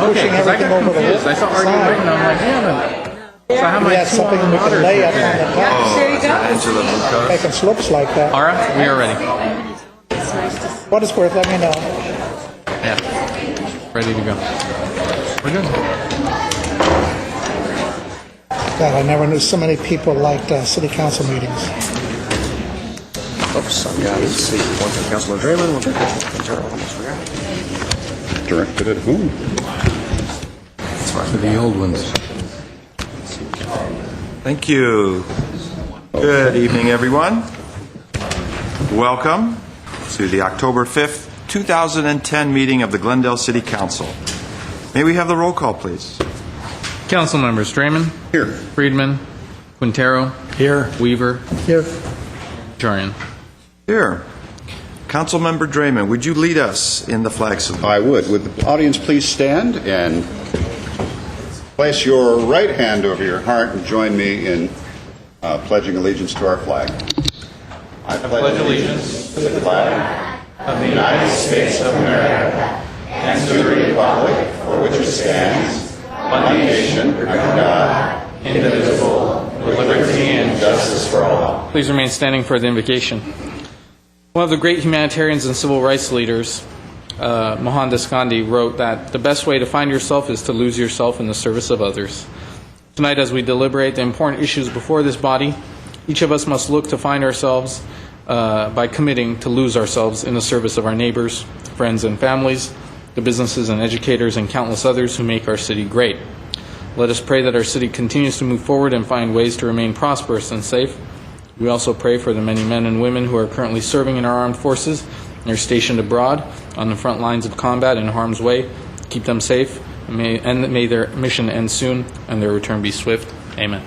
pushing everything over the wall. I saw arguing, and I'm like, yeah, but so how We many had something we could lay up on the top, There you go. making slopes like that. All right, we are ready. What it's worth, let me know. Yeah, ready to go. We're good. God, I never knew so many people liked city council meetings. Oops, I've got, let's see, one from Councilman Draymond, one from Councilman Quintero. Directed at whom? For the old ones. Thank you. Good evening, everyone. Welcome to the October 5th, 2010 meeting of the Glendale City Council. May we have the roll call, please? Council members: Draymond, Here. Friedman, Quintero, Here. Weaver, Here, Jarian. Here. Councilmember Draymond, would you lead us in the flag salute? I would. Would the audience please stand and place your right hand over your heart and join me in pledging allegiance to our flag. I pledge allegiance to the flag of the United States of America and to the republic for which it stands, one nation, under God, indivisible, with liberty and justice for all. Please remain standing for the invocation. One of the great humanitarians and civil rights leaders, Mohandas Gandhi, wrote that the best way to find yourself is to lose yourself in the service of others. Tonight, as we deliberate the important issues before this body, each of us must look to find ourselves by committing to lose ourselves in the service of our neighbors, friends and families, the businesses and educators, and countless others who make our city great. Let us pray that our city continues to move forward and find ways to remain prosperous and safe. We also pray for the many men and women who are currently serving in our armed forces and are stationed abroad on the front lines of combat in harm's way. Keep them safe, and may their mission end soon and their return be swift. Amen.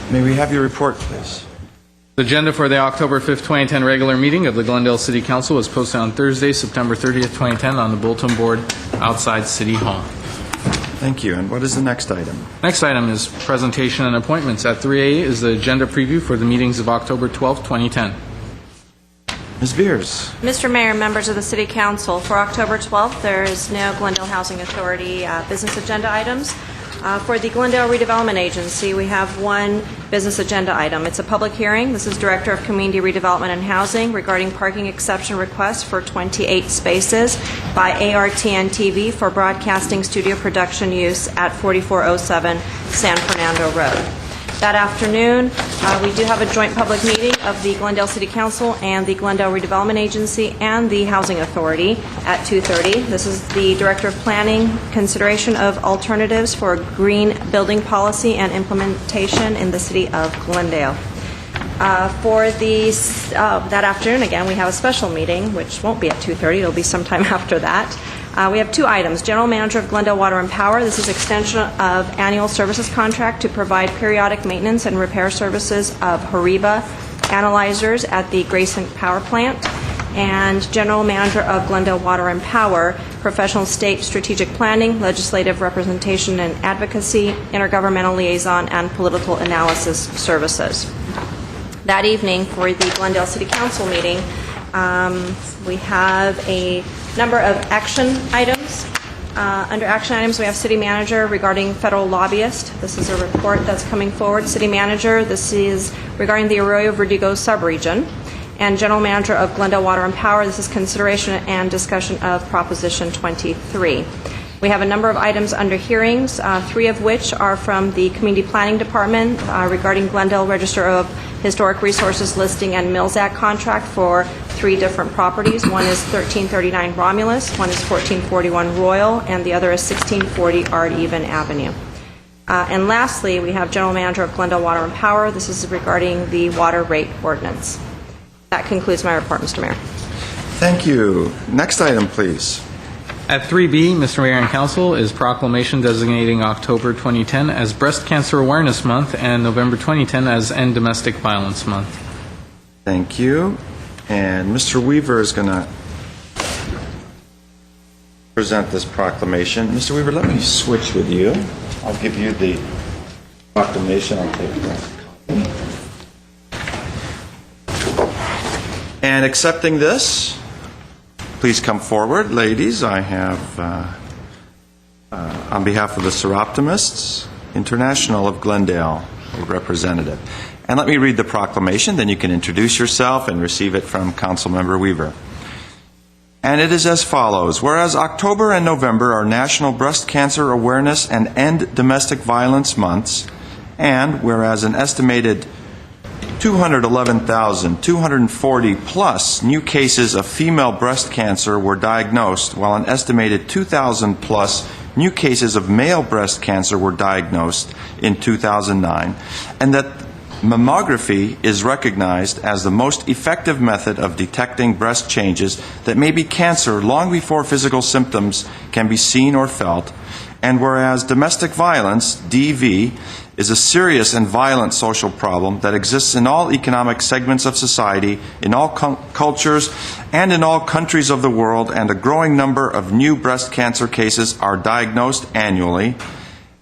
May we have your report, please? The agenda for the October 5th, 2010 regular meeting of the Glendale City Council was posted on Thursday, September 30th, 2010 on the bulletin board outside City Hall. Thank you. And what is the next item? Next item is presentation and appointments. At 3A is the agenda preview for the meetings of October 12th, 2010. Ms. Beers. Mr. Mayor, members of the City Council, for October 12th, there is no Glendale Housing Authority business agenda items. For the Glendale Redevelopment Agency, we have one business agenda item. It's a public hearing. This is Director of Community Redevelopment and Housing regarding parking exception request for 28 spaces by ARTN TV for broadcasting studio production use at 4407 San Fernando Road. That afternoon, we do have a joint public meeting of the Glendale City Council and the Glendale Redevelopment Agency and the Housing Authority at 2:30. This is the Director of Planning, consideration of alternatives for green building policy and implementation in the City of Glendale. For that afternoon, again, we have a special meeting, which won't be at 2:30. It'll be sometime after that. We have two items. General Manager of Glendale Water and Power. This is extension of annual services contract to provide periodic maintenance and repair services of Horiba analyzers at the Grayson Power Plant. And General Manager of Glendale Water and Power, professional state strategic planning, legislative representation and advocacy, intergovernmental liaison, and political analysis services. That evening, for the Glendale City Council meeting, we have a number of action items. Under action items, we have City Manager regarding federal lobbyist. This is a report that's coming forward. City Manager, this is regarding the Arroyo Verdugo subregion. And General Manager of Glendale Water and Power, this is consideration and discussion of Proposition 23. We have a number of items under hearings, three of which are from the Community Planning Department regarding Glendale Register of Historic Resources Listing and Mills Act contract for three different properties. One is 1339 Romulus, one is 1441 Royal, and the other is 1640 Art Even Avenue. And lastly, we have General Manager of Glendale Water and Power. This is regarding the water rate ordinance. That concludes my report, Mr. Mayor. Thank you. Next item, please. At 3B, Mr. Mayor and Council, is proclamation designating October 2010 as Breast Cancer Awareness Month and November 2010 as End Domestic Violence Month. Thank you. And Mr. Weaver is going to present this proclamation. Mr. Weaver, let me switch with you. I'll give you the proclamation. I'll take that. And accepting this please come forward. Ladies, I have, on behalf of the Seroptimists International of Glendale, a representative. And let me read the proclamation, then you can introduce yourself and receive it from Councilmember Weaver. And it is as follows. Whereas October and November are National Breast Cancer Awareness and End Domestic Violence Months, and whereas an estimated 211,240 plus new cases of female breast cancer were diagnosed, while an estimated 2,000 plus new cases of male breast cancer were diagnosed in 2009, and that mammography is recognized as the most effective method of detecting breast changes that may be cancer long before physical symptoms can be seen or felt. And whereas domestic violence, DV, is a serious and violent social problem that exists in all economic segments of society, in all cultures, and in all countries of the world, and a growing number of new breast cancer cases are diagnosed annually.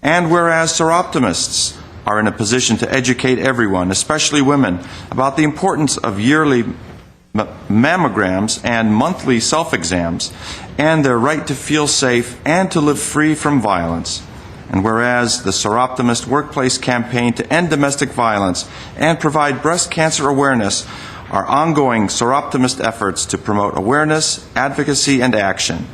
And whereas Seroptimists are in a position to educate everyone, especially women, about the importance of yearly mammograms and monthly self-exams, and their right to feel safe and to live free from violence. And whereas the Seroptimist Workplace Campaign to End Domestic Violence and provide breast cancer awareness are ongoing Seroptimist efforts to promote awareness, advocacy, and action.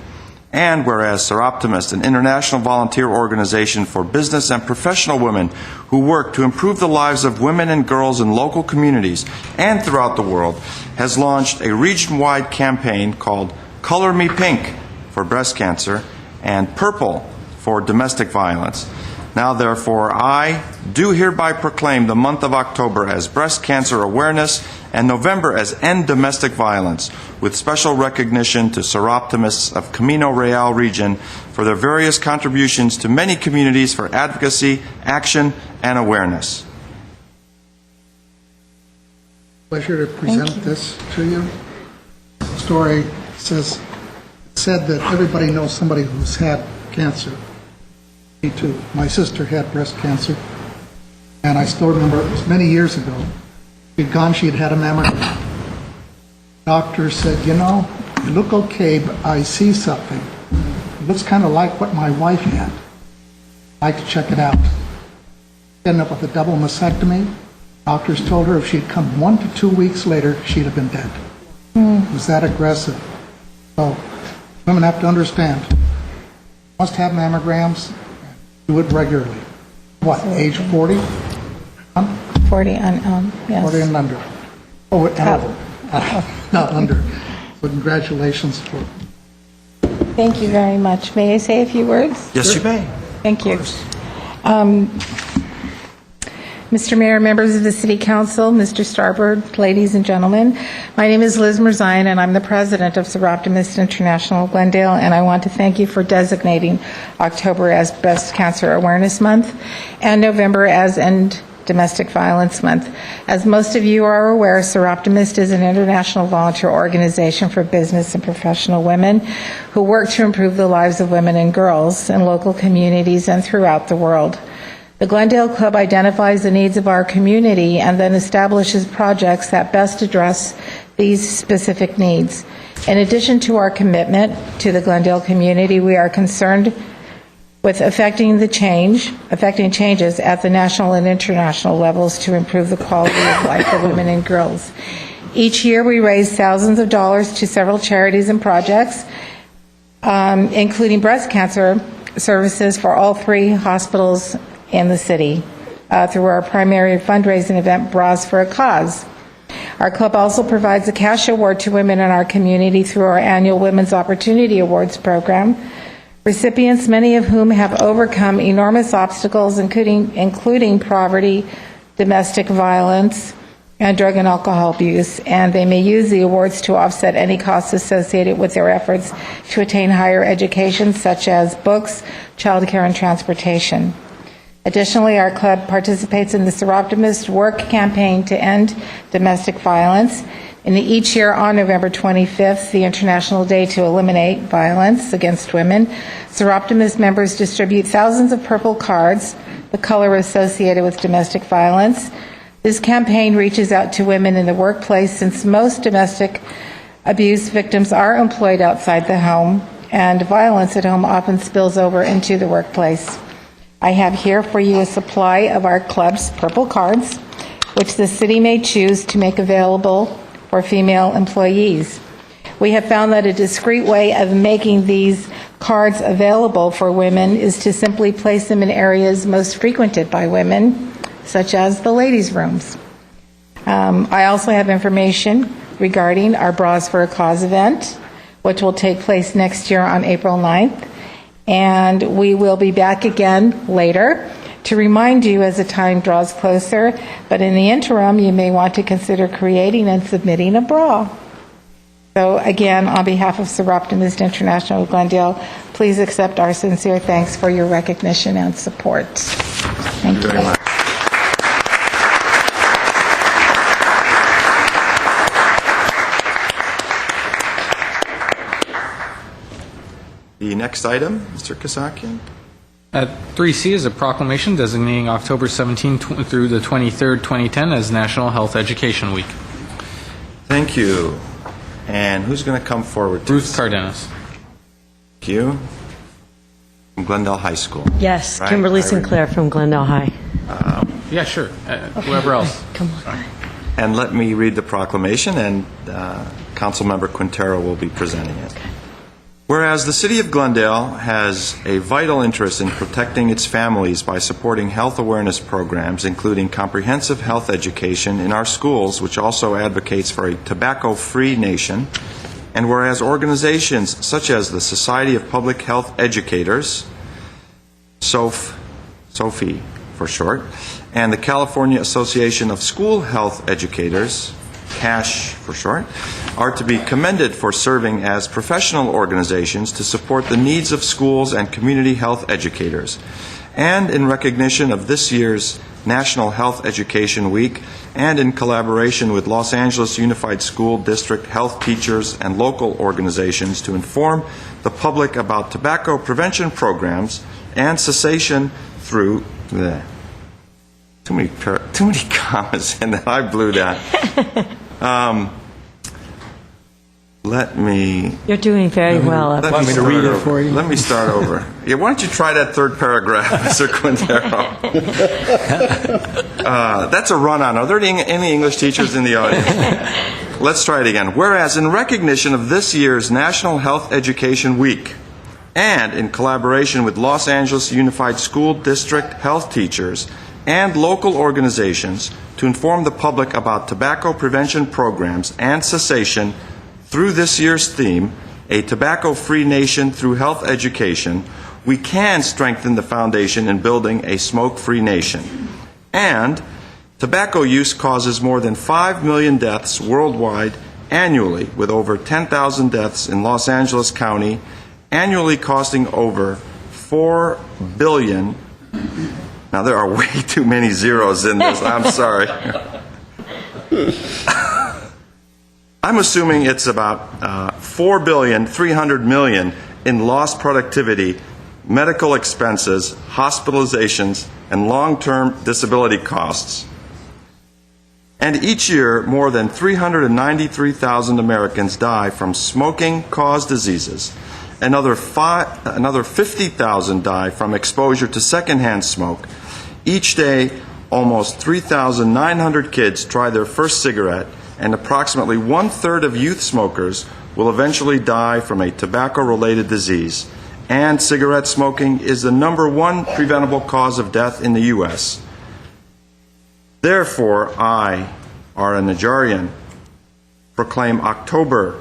And whereas Seroptimist, an international volunteer organization for business and professional women who work to improve the lives of women and girls in local communities and throughout the world, has launched a region-wide campaign called Color Me Pink for breast cancer and Purple for domestic violence. Now, therefore, I do hereby proclaim the month of October as Breast Cancer Awareness and November as End Domestic Violence, with special recognition to Seroptimists of Camino Real region for their various contributions to many communities for advocacy, action, and awareness. Pleasure to present this to you. The story said that everybody knows somebody who's had cancer. Me too. My sister had breast cancer, and I still remember it was many years ago. She'd gone, she had had a mammogram. Doctor said, you know, you look okay, but I see something. It looks kind of like what my wife had. I'd like to check it out. Ended up with a double mastectomy. Doctors told her if she'd come 1 to 2 weeks later, she'd have been dead. It was that aggressive. So women have to understand, must have mammograms, do it regularly. What, age 40? 40 and yes. 40 and under. Oh, and over. Not under. So congratulations. Thank you very much. May I say a few words? Yes, you may. Thank you. Mr. Mayor, members of the City Council, Mr. Starbird, ladies and gentlemen, my name is Liz Merzine, and I'm the president of Seroptimists International Glendale, and I want to thank you for designating October as Breast Cancer Awareness Month and November as End Domestic Violence Month. As most of you are aware, Seroptimist is an international volunteer organization for business and professional women who work to improve the lives of women and girls in local communities and throughout the world. The Glendale Club identifies the needs of our community and then establishes projects that best address these specific needs. In addition to our commitment to the Glendale community, we are concerned with affecting changes at the national and international levels to improve the quality of life for women and girls. Each year we raise thousands of dollars to several charities and projects, including breast cancer services for all 3 hospitals in the city through our primary fundraising event, Bras for a Cause. Our club also provides a cash award to women in our community through our annual Women's Opportunity Awards program. Recipients, many of whom have overcome enormous obstacles, including poverty, domestic violence, and drug and alcohol abuse, and they may use the awards to offset any costs associated with their efforts to attain higher education, such as books, childcare, and transportation. Additionally, our club participates in the Seroptimist Work Campaign to End Domestic Violence. And each year on November 25th, the International Day to Eliminate Violence Against Women, Seroptimist members distribute thousands of purple cards, the color associated with domestic violence. This campaign reaches out to women in the workplace, since most domestic Abuse victims are employed outside the home, and violence at home often spills over into the workplace. I have here for you a supply of our club's purple cards, which the city may choose to make available for female employees. We have found that a discreet way of making these cards available for women is to simply place them in areas most frequented by women, such as the ladies' rooms. I also have information regarding our Bras for a Cause event, which will take place next year on April 9th. And we will be back again later to remind you as the time draws closer. But in the interim, you may want to consider creating and submitting a bra. So again, on behalf of Seroptimist International of Glendale, please accept our sincere thanks for your recognition and support. Thank you very much. The next item, Mr. Kasakian. 3C is a proclamation designating October 17 through the 23rd, 2010 as National Health Education Week. Thank you. And who's going to come forward? Ruth Cardenas. Thank you. From Glendale High School. Yes, Right, Kimberly Irene? Sinclair from Glendale High. Yeah, sure. Whoever else. Come on. And let me read the proclamation, and Councilmember Quintero will be presenting it. Whereas the City of Glendale has a vital interest in protecting its families by supporting health awareness programs, including comprehensive health education in our schools, which also advocates for a tobacco-free nation, and whereas organizations such as the Society of Public Health Educators, SOPHE for short, and the California Association of School Health Educators, CASH for short, are to be commended for serving as professional organizations to support the needs of schools and community health educators. And in recognition of this year's National Health Education Week, and in collaboration with Los Angeles Unified School District health teachers and local organizations to inform the public about tobacco prevention programs and cessation through the too many commas in that. I blew that. Let me. You're doing very well. Let me read it for you. Let me start over. Yeah, why don't you try that third paragraph, Mr. Quintero? That's a run-on. Are there any English teachers in the audience? Let's try it again. Whereas in recognition of this year's National Health Education Week, and in collaboration with Los Angeles Unified School District health teachers and local organizations to inform the public about tobacco prevention programs and cessation through this year's theme, A Tobacco-Free Nation Through Health Education, we can strengthen the foundation in building a smoke-free nation. And tobacco use causes more than 5 million deaths worldwide annually, with over 10,000 deaths in Los Angeles County, annually costing over $4 billion. Now, there are way too many zeros in this. I'm sorry. I'm assuming it's about $4.3 billion in lost productivity, medical expenses, hospitalizations, and long-term disability costs. And each year, more than 393,000 Americans die from smoking-caused diseases. Another 50,000 die from exposure to secondhand smoke. Each day, almost 3,900 kids try their first cigarette, and approximately one-third of youth smokers will eventually die from a tobacco-related disease. And cigarette smoking is the #1 preventable cause of death in the U.S. Therefore, I, R. Najarian, proclaim October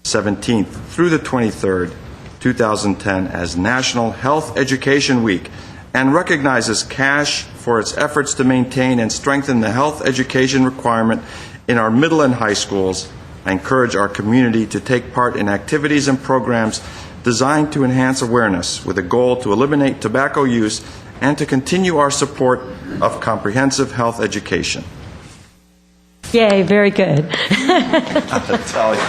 17th through the 23rd, 2010 as National Health Education Week, and recognizes CASH for its efforts to maintain and strengthen the health education requirement in our middle and high schools. I encourage our community to take part in activities and programs designed to enhance awareness with a goal to eliminate tobacco use and to continue our support of comprehensive health education. Yay, very good. I tell you.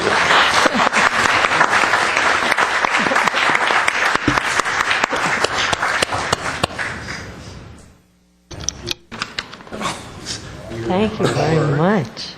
Thank you very much.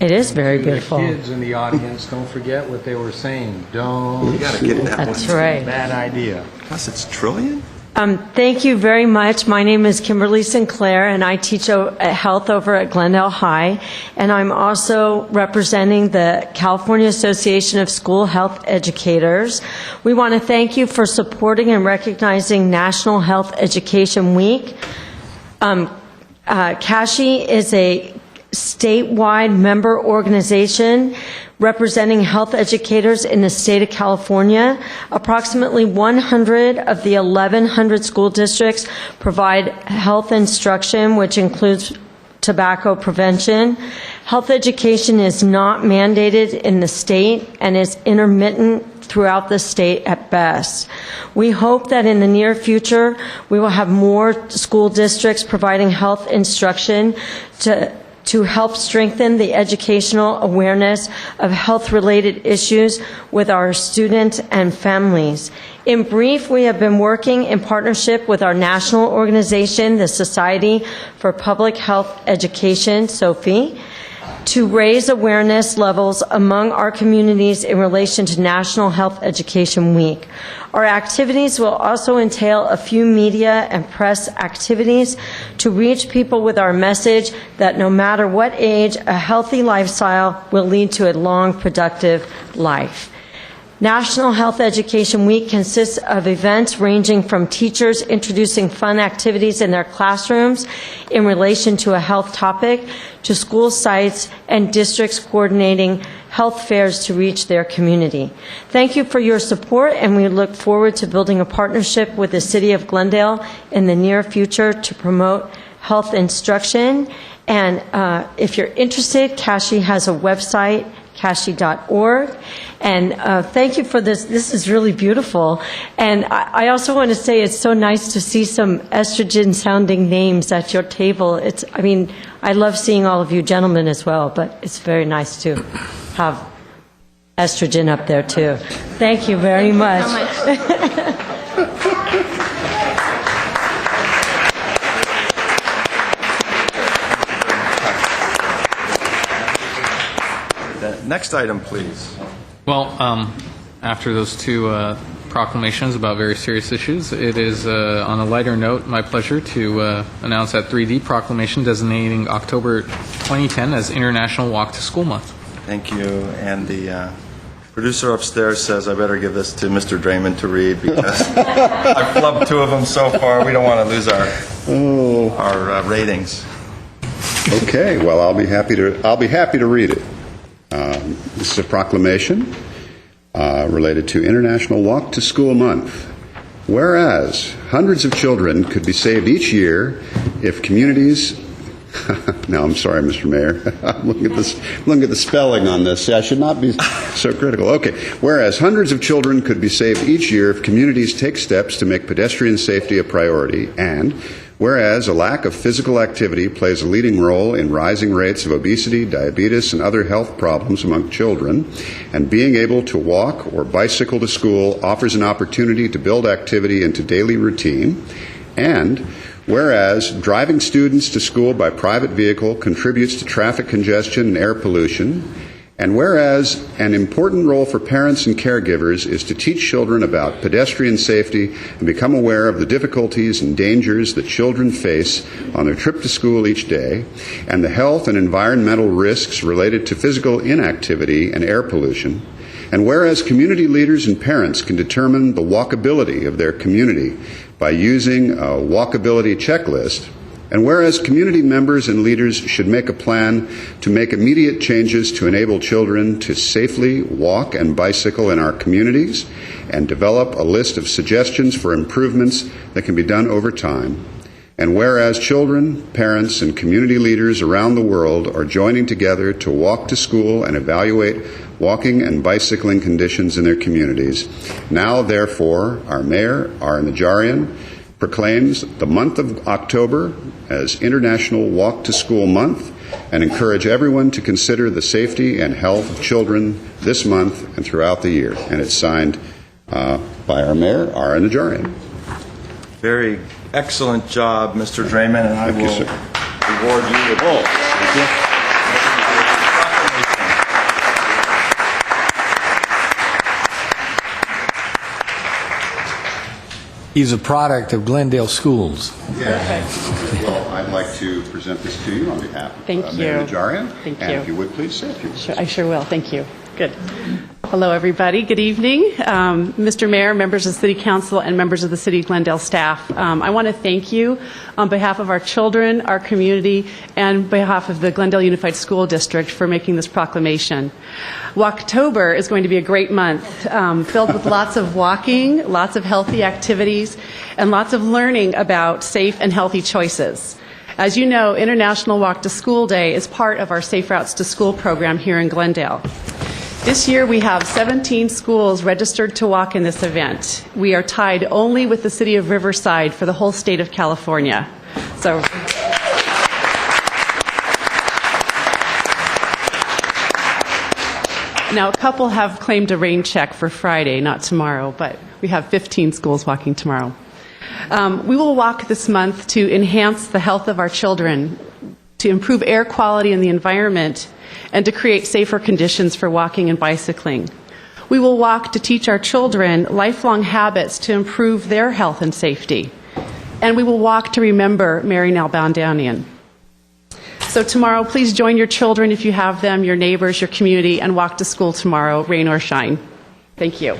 It is very To the beautiful. kids in the audience, don't forget what they were saying. Don't. You gotta get that one. That's right. Bad idea. Plus, it's trillion? Thank you very much. My name is Kimberly Sinclair, and I teach health over at Glendale High. And I'm also representing the California Association of School Health Educators. We want to thank you for supporting and recognizing National Health Education Week. CASHI is a statewide member organization representing health educators in the state of California. Approximately 100 of the 1,100 school districts provide health instruction, which includes tobacco prevention. Health education is not mandated in the state and is intermittent throughout the state at best. We hope that in the near future, we will have more school districts providing health instruction to help strengthen the educational awareness of health-related issues with our students and families. In brief, we have been working in partnership with our national organization, the Society for Public Health Education, SOPHE, to raise awareness levels among our communities in relation to National Health Education Week. Our activities will also entail a few media and press activities to reach people with our message that no matter what age, a healthy lifestyle will lead to a long, productive life. National Health Education Week consists of events ranging from teachers introducing fun activities in their classrooms in relation to a health topic, to school sites and districts coordinating health fairs to reach their community. Thank you for your support, and we look forward to building a partnership with the City of Glendale in the near future to promote health instruction. And if you're interested, CASHI has a website, cashi.org. And thank you for this. This is really beautiful. And I also want to say it's so nice to see some estrogen-sounding names at your table. I love seeing all of you gentlemen as well, but it's very nice to have estrogen up there, too. Thank you very much. Next item, please. Well, after those two proclamations about very serious issues, it is, on a lighter note, my pleasure to announce that 3D proclamation designating October 2010 as International Walk to School Month. Thank you. And the producer upstairs says I better give this to Mr. Draymond to read because I've flubbed two of them so far. We don't want to lose our ratings. Okay, well, I'll be happy to read it. This is a proclamation related to International Walk to School Month. Whereas hundreds of children could be saved each year if communities... Now, I'm sorry, Mr. Mayor. I'm looking at the spelling on this. I should not be so critical. Okay. Whereas hundreds of children could be saved each year if communities take steps to make pedestrian safety a priority, and whereas a lack of physical activity plays a leading role in rising rates of obesity, diabetes, and other health problems among children, and being able to walk or bicycle to school offers an opportunity to build activity into daily routine, and whereas driving students to school by private vehicle contributes to traffic congestion and air pollution, and whereas an important role for parents and caregivers is to teach children about pedestrian safety and become aware of the difficulties and dangers that children face on their trip to school each day, and the health and environmental risks related to physical inactivity and air pollution, and whereas community leaders and parents can determine the walkability of their community by using a walkability checklist, and whereas community members and leaders should make a plan to make immediate changes to enable children to safely walk and bicycle in our communities, and develop a list of suggestions for improvements that can be done over time, and whereas children, parents, and community leaders around the world are joining together to walk to school and evaluate walking and bicycling conditions in their communities, now, therefore, our Mayor, R. Najarian, proclaims the month of October as International Walk to School Month and encourage everyone to consider the safety and health of children this month and throughout the year. And it's signed by our Mayor, R. Najarian. Very excellent job, Mr. Draymond, and I will reward you with He's a product of Glendale schools. Yes. Well, I'd like to present this to you on behalf of Thank Mayor you. Najarian. Thank And you. if you would, please say a few words. I sure will. Thank you. Good. Hello, everybody. Good evening. Mr. Mayor, members of the City Council, and members of the City of Glendale staff. I want to thank you on behalf of our children, our community, and behalf of the Glendale Unified School District for making this proclamation. Walktober is going to be a great month, filled with lots of walking, lots of healthy activities, and lots of learning about safe and healthy choices. As you know, International Walk to School Day is part of our Safe Routes to School program here in Glendale. This year we have 17 schools registered to walk in this event. We are tied only with the city of Riverside for the whole state of California. So now a couple have claimed a rain check for Friday, not tomorrow, but we have 15 schools walking tomorrow. We will walk this month to enhance the health of our children, to improve air quality in the environment, and to create safer conditions for walking and bicycling. We will walk to teach our children lifelong habits to improve their health and safety. And we will walk to remember Mary Nalbandownian. So tomorrow, please join your children if you have them, your neighbors, your community, and walk to school tomorrow, rain or shine. Thank you.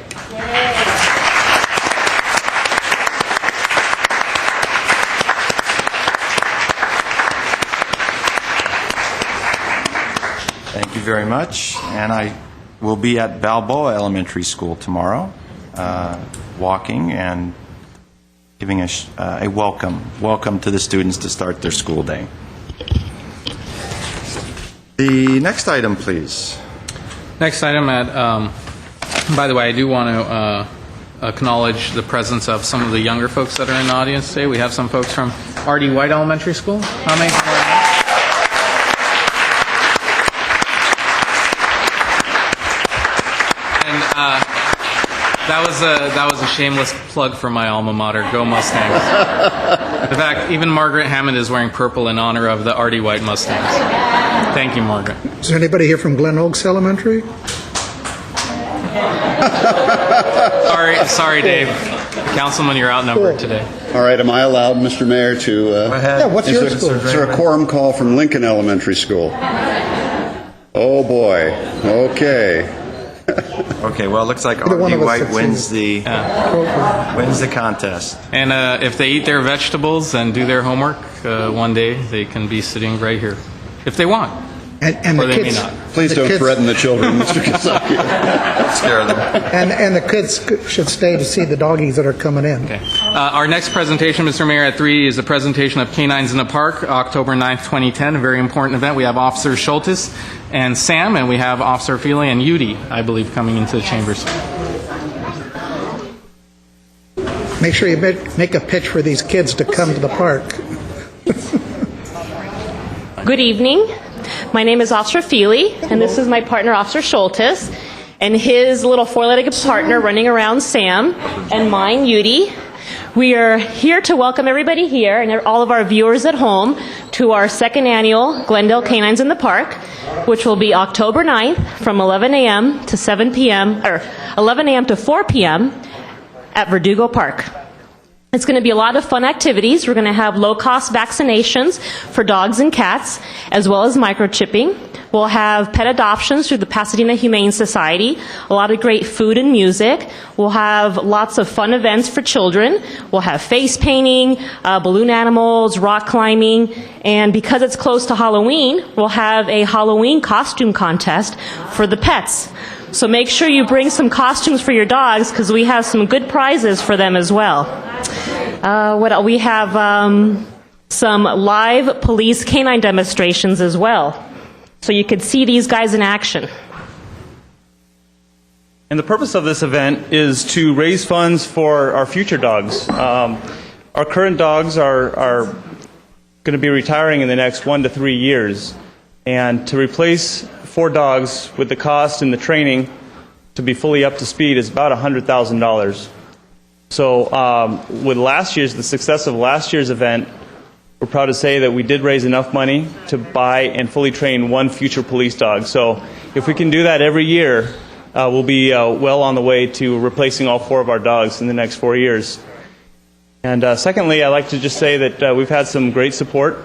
Thank you very much. And I will be at Balboa Elementary School tomorrow, walking and giving a welcome to the students to start their school day. The next item, please. Next item by the way, I do want to acknowledge the presence of some of the younger folks that are in the audience today. We have some folks from R.D. White Elementary School. How many? That was a shameless plug for my alma mater. Go Mustangs! In fact, even Margaret Hammond is wearing purple in honor of the R.D. White Mustangs. Thank you, Margaret. Is there anybody here from Glen Oaks Elementary? Sorry, Dave. Councilman, you're outnumbered today. All right, am I allowed, Mr. Mayor, to... Go ahead. Yeah, what's your school? Is there a quorum call from Lincoln Elementary School? Oh, boy. Okay. Okay, well, it looks like Either one R.D. of us White succeeds. wins the contest. And if they eat their vegetables and do their homework, one day they can be sitting right here, if they want. And Or the they may kids, not. Please the don't kids- threaten the children, Mr. Kazaki. Scare them. And the kids should stay to see the doggies that are coming in. Okay. Our next presentation, Mr. Mayor, at 3 is a presentation of Canines in the Park, October 9th, 2010, a very important event. We have Officer Schultes and Sam, and we have Officer Feely and Yudi, I believe, coming into the chambers. Make sure you make a pitch for these kids to come to the park. Good evening. My name is Officer Feely, and this is my partner, Officer Schultes, and his little four-legged partner running around, Sam, and mine, Yudi. We are here to welcome everybody here and all of our viewers at home to our second annual Glendale Canines in the Park, which will be October 9th from 11 a.m. to 7 p.m., or 11 a.m. to 4 p.m. at Verdugo Park. It's going to be a lot of fun activities. We're going to have low-cost vaccinations for dogs and cats, as well as microchipping. We'll have pet adoptions through the Pasadena Humane Society, a lot of great food and music. We'll have lots of fun events for children. We'll have face painting, balloon animals, rock climbing, and because it's close to Halloween, we'll have a Halloween costume contest for the pets. So make sure you bring some costumes for your dogs because we have some good prizes for them as well. What else? We have some live police canine demonstrations as well. So you could see these guys in action. And the purpose of this event is to raise funds for our future dogs. Our current dogs are going to be retiring in the next 1 to 3 years. And to replace 4 dogs with the cost and the training to be fully up to speed is about $100,000. So with the success of last year's event, we're proud to say that we did raise enough money to buy and fully train 1 future police dog. So if we can do that every year, we'll be well on the way to replacing all 4 of our dogs in the next 4 years. And secondly, I'd like to just say that we've had some great support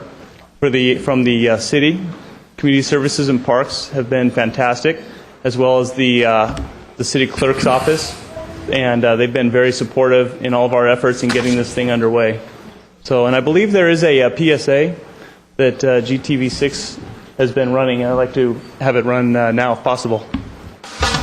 from the city. Community services and parks have been fantastic, as well as the city clerk's office. And they've been very supportive in all of our efforts in getting this thing underway. So, and I believe there is a PSA that GTV6 has been running. I'd like to have it run now if possible.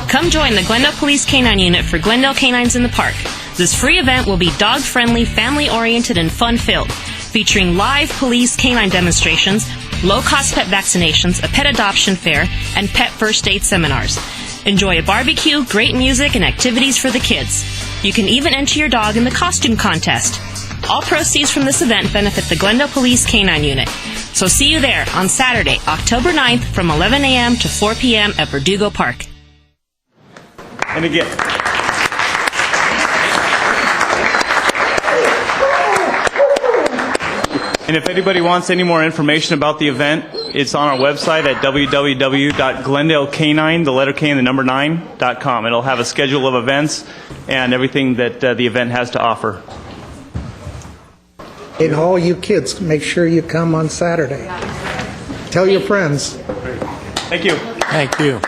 Come join the Glendale Police Canine Unit for Glendale Canines in the Park. This free event will be dog-friendly, family-oriented, and fun-filled, featuring live police canine demonstrations, low-cost pet vaccinations, a pet adoption fair, and pet first aid seminars. Enjoy a barbecue, great music, and activities for the kids. You can even enter your dog in the costume contest. All proceeds from this event benefit the Glendale Police Canine Unit. So see you there on Saturday, October 9th from 11 a.m. to 4 p.m. at Verdugo Park. And again, and if anybody wants any more information about the event, it's on our website at www.glendalecanine, the letter K and the number 9.com. It'll have a schedule of events and everything that the event has to offer. And all you kids, make sure you come on Saturday. Tell your friends. Thank you. Thank you.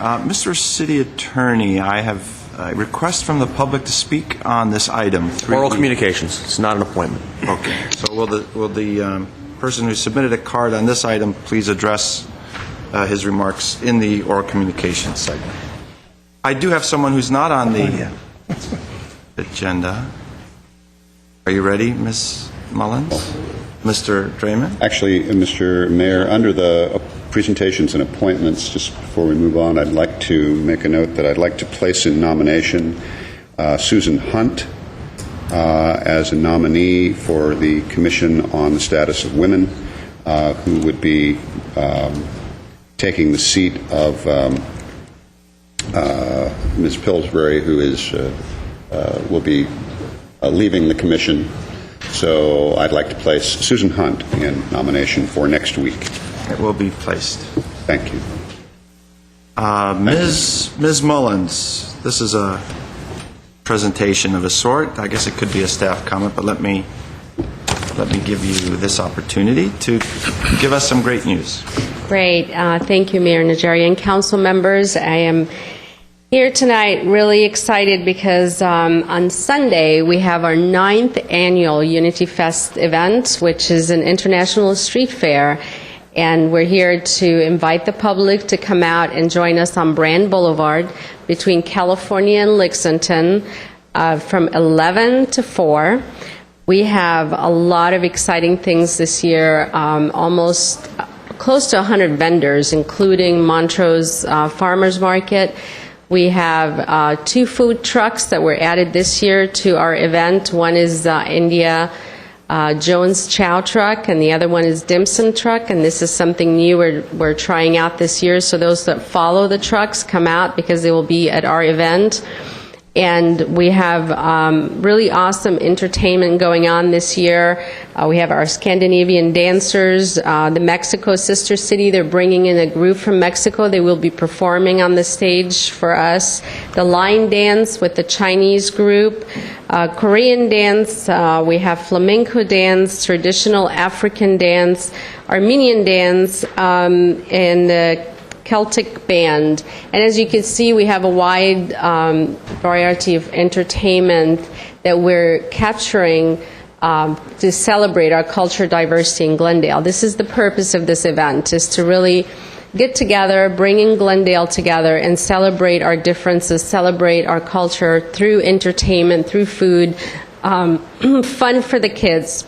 Mr. City Attorney, I have a request from the public to speak on this item. Oral communications. It's not an appointment. Okay. So will the person who submitted a card on this item please address his remarks in the oral communications segment? I do have someone who's not on the agenda. Are you ready, Ms. Mullins? Mr. Draymond? Actually, Mr. Mayor, under the presentations and appointments, just before we move on, I'd like to make a note that I'd like to place in nomination Susan Hunt as a nominee for the Commission on the Status of Women, who would be taking the seat of Ms. Pillsbury, who will be leaving the Commission. So I'd like to place Susan Hunt in nomination for next week. It will be placed. Thank you. Ms. Mullins, this is a presentation of a sort. I guess it could be a staff comment, but let me give you this opportunity to give us some great news. Great. Thank you, Mayor Najarian and council members. I am here tonight really excited because on Sunday we have our 9th annual Unity Fest event, which is an international street fair. And we're here to invite the public to come out and join us on Brand Boulevard between California and Lexington from 11 to 4. We have a lot of exciting things this year, almost close to 100 vendors, including Montrose Farmers Market. We have 2 food trucks that were added this year to our event. One is India Jones Chow Truck, and the other one is Dim Sum Truck, and this is something new we're trying out this year. So those that follow the trucks come out because they will be at our event. And we have really awesome entertainment going on this year. We have our Scandinavian dancers, the Mexico Sister City. They're bringing in a group from Mexico. They will be performing on the stage for us. The line dance with the Chinese group, Korean dance. We have flamenco dance, traditional African dance, Armenian dance, and Celtic band. And as you can see, we have a wide variety of entertainment that we're capturing to celebrate our culture diversity in Glendale. This is the purpose of this event, is to really get together, bringing Glendale together and celebrate our differences, celebrate our culture through entertainment, through food, fun for the kids.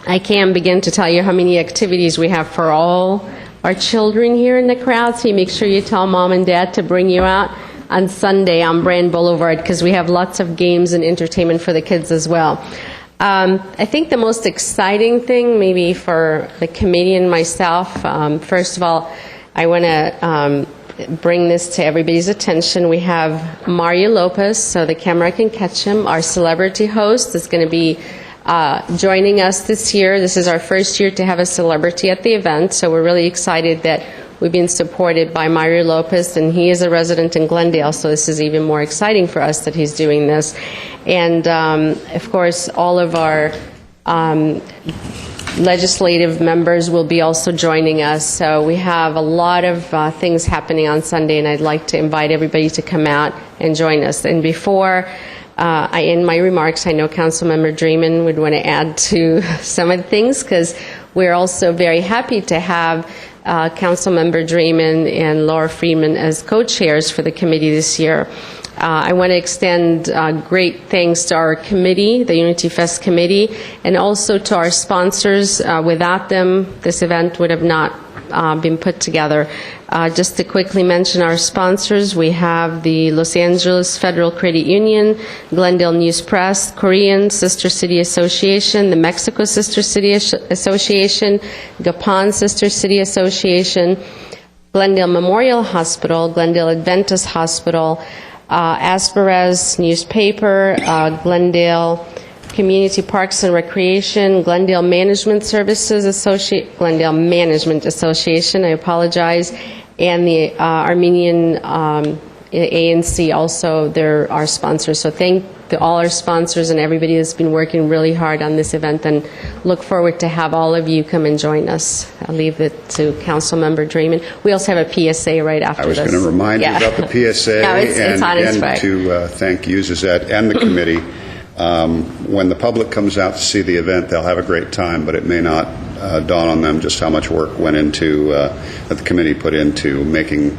I can't begin to tell you how many activities we have for all our children here in the crowd, so you make sure you tell Mom and Dad to bring you out on Sunday on Brand Boulevard, because we have lots of games and entertainment for the kids as well. I think the most exciting thing maybe for the committee and myself, first of all, I want to bring this to everybody's attention. We have Mario Lopez, so the camera can catch him, our celebrity host, is going to be joining us this year. This is our first year to have a celebrity at the event, so we're really excited that We've been supported by Mario Lopez, and he is a resident in Glendale, so this is even more exciting for us that he's doing this. And, of course, all of our legislative members will be also joining us. So we have a lot of things happening on Sunday, and I'd like to invite everybody to come out and join us. And before I end my remarks, I know Councilmember Dreeman would want to add to some of the things, because we're also very happy to have Councilmember Dreeman and Laura Friedman as co-chairs for the committee this year. I want to extend great thanks to our committee, the Unity Fest committee, and also to our sponsors. Without them, this event would have not been put together. Just to quickly mention our sponsors, we have the Los Angeles Federal Credit Union, Glendale News Press, Korean Sister City Association, the Mexico Sister City Association, Gapan Sister City Association, Glendale Memorial Hospital, Glendale Adventist Hospital, Asperez Newspaper, Glendale Community Parks and Recreation, Glendale Management Association, I apologize, and the Armenian ANC also, they're our sponsors. So thank all our sponsors and everybody that's been working really hard on this event, and look forward to have all of you come and join us. I'll leave it to Councilmember Dreeman. We also have a PSA right after this. I was going to remind you about the PSA No, it's on its way. and to thank you, Zuzette, and the committee. When the public comes out to see the event, they'll have a great time, but it may not dawn on them just how much work went into, that the committee put into making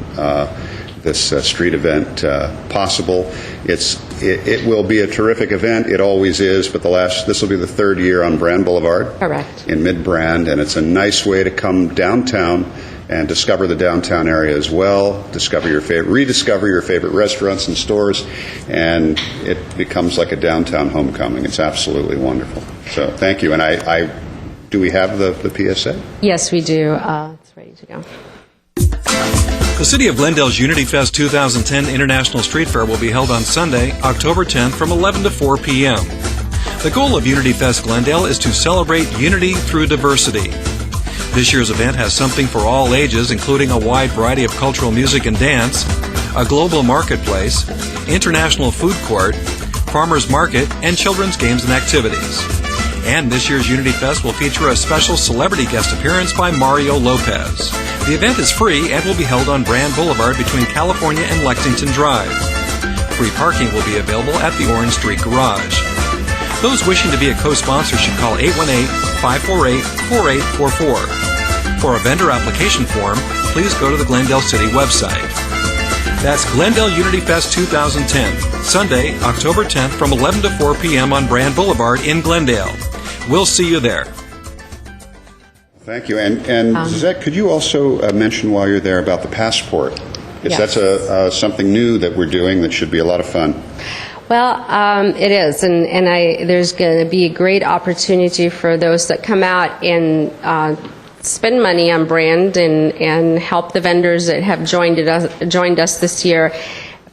this street event possible. It will be a terrific event. It always is, but this will be the third year on Brand Boulevard. Correct. In Mid-Brand, and it's a nice way to come downtown and discover the downtown area as well, rediscover your favorite restaurants and stores, and it becomes like a downtown homecoming. It's absolutely wonderful. So thank you. And do we have the PSA? Yes, we do. It's ready to go. The City of Glendale's Unity Fest 2010 International Street Fair will be held on Sunday, October 10th from 11 to 4 p.m. The goal of Unity Fest Glendale is to celebrate unity through diversity. This year's event has something for all ages, including a wide variety of cultural music and dance, a global marketplace, international food court, farmers market, and children's games and activities. And this year's Unity Fest will feature a special celebrity guest appearance by Mario Lopez. The event is free and will be held on Brand Boulevard between California and Lexington Drive. Free parking will be available at the Orange Street Garage. Those wishing to be a co-sponsor should call 818-548-4844. For a vendor application form, please go to the Glendale City website. That's Glendale Unity Fest 2010, Sunday, October 10th from 11 to 4 p.m. on Brand Boulevard in Glendale. We'll see you there. Thank you. And Zuzette, could you also mention while you're there about the passport? Because Yes. that's something new that we're doing that should be a lot of fun. Well, it is, and there's going to be a great opportunity for those that come out and spend money on brand and help the vendors that have joined us this year.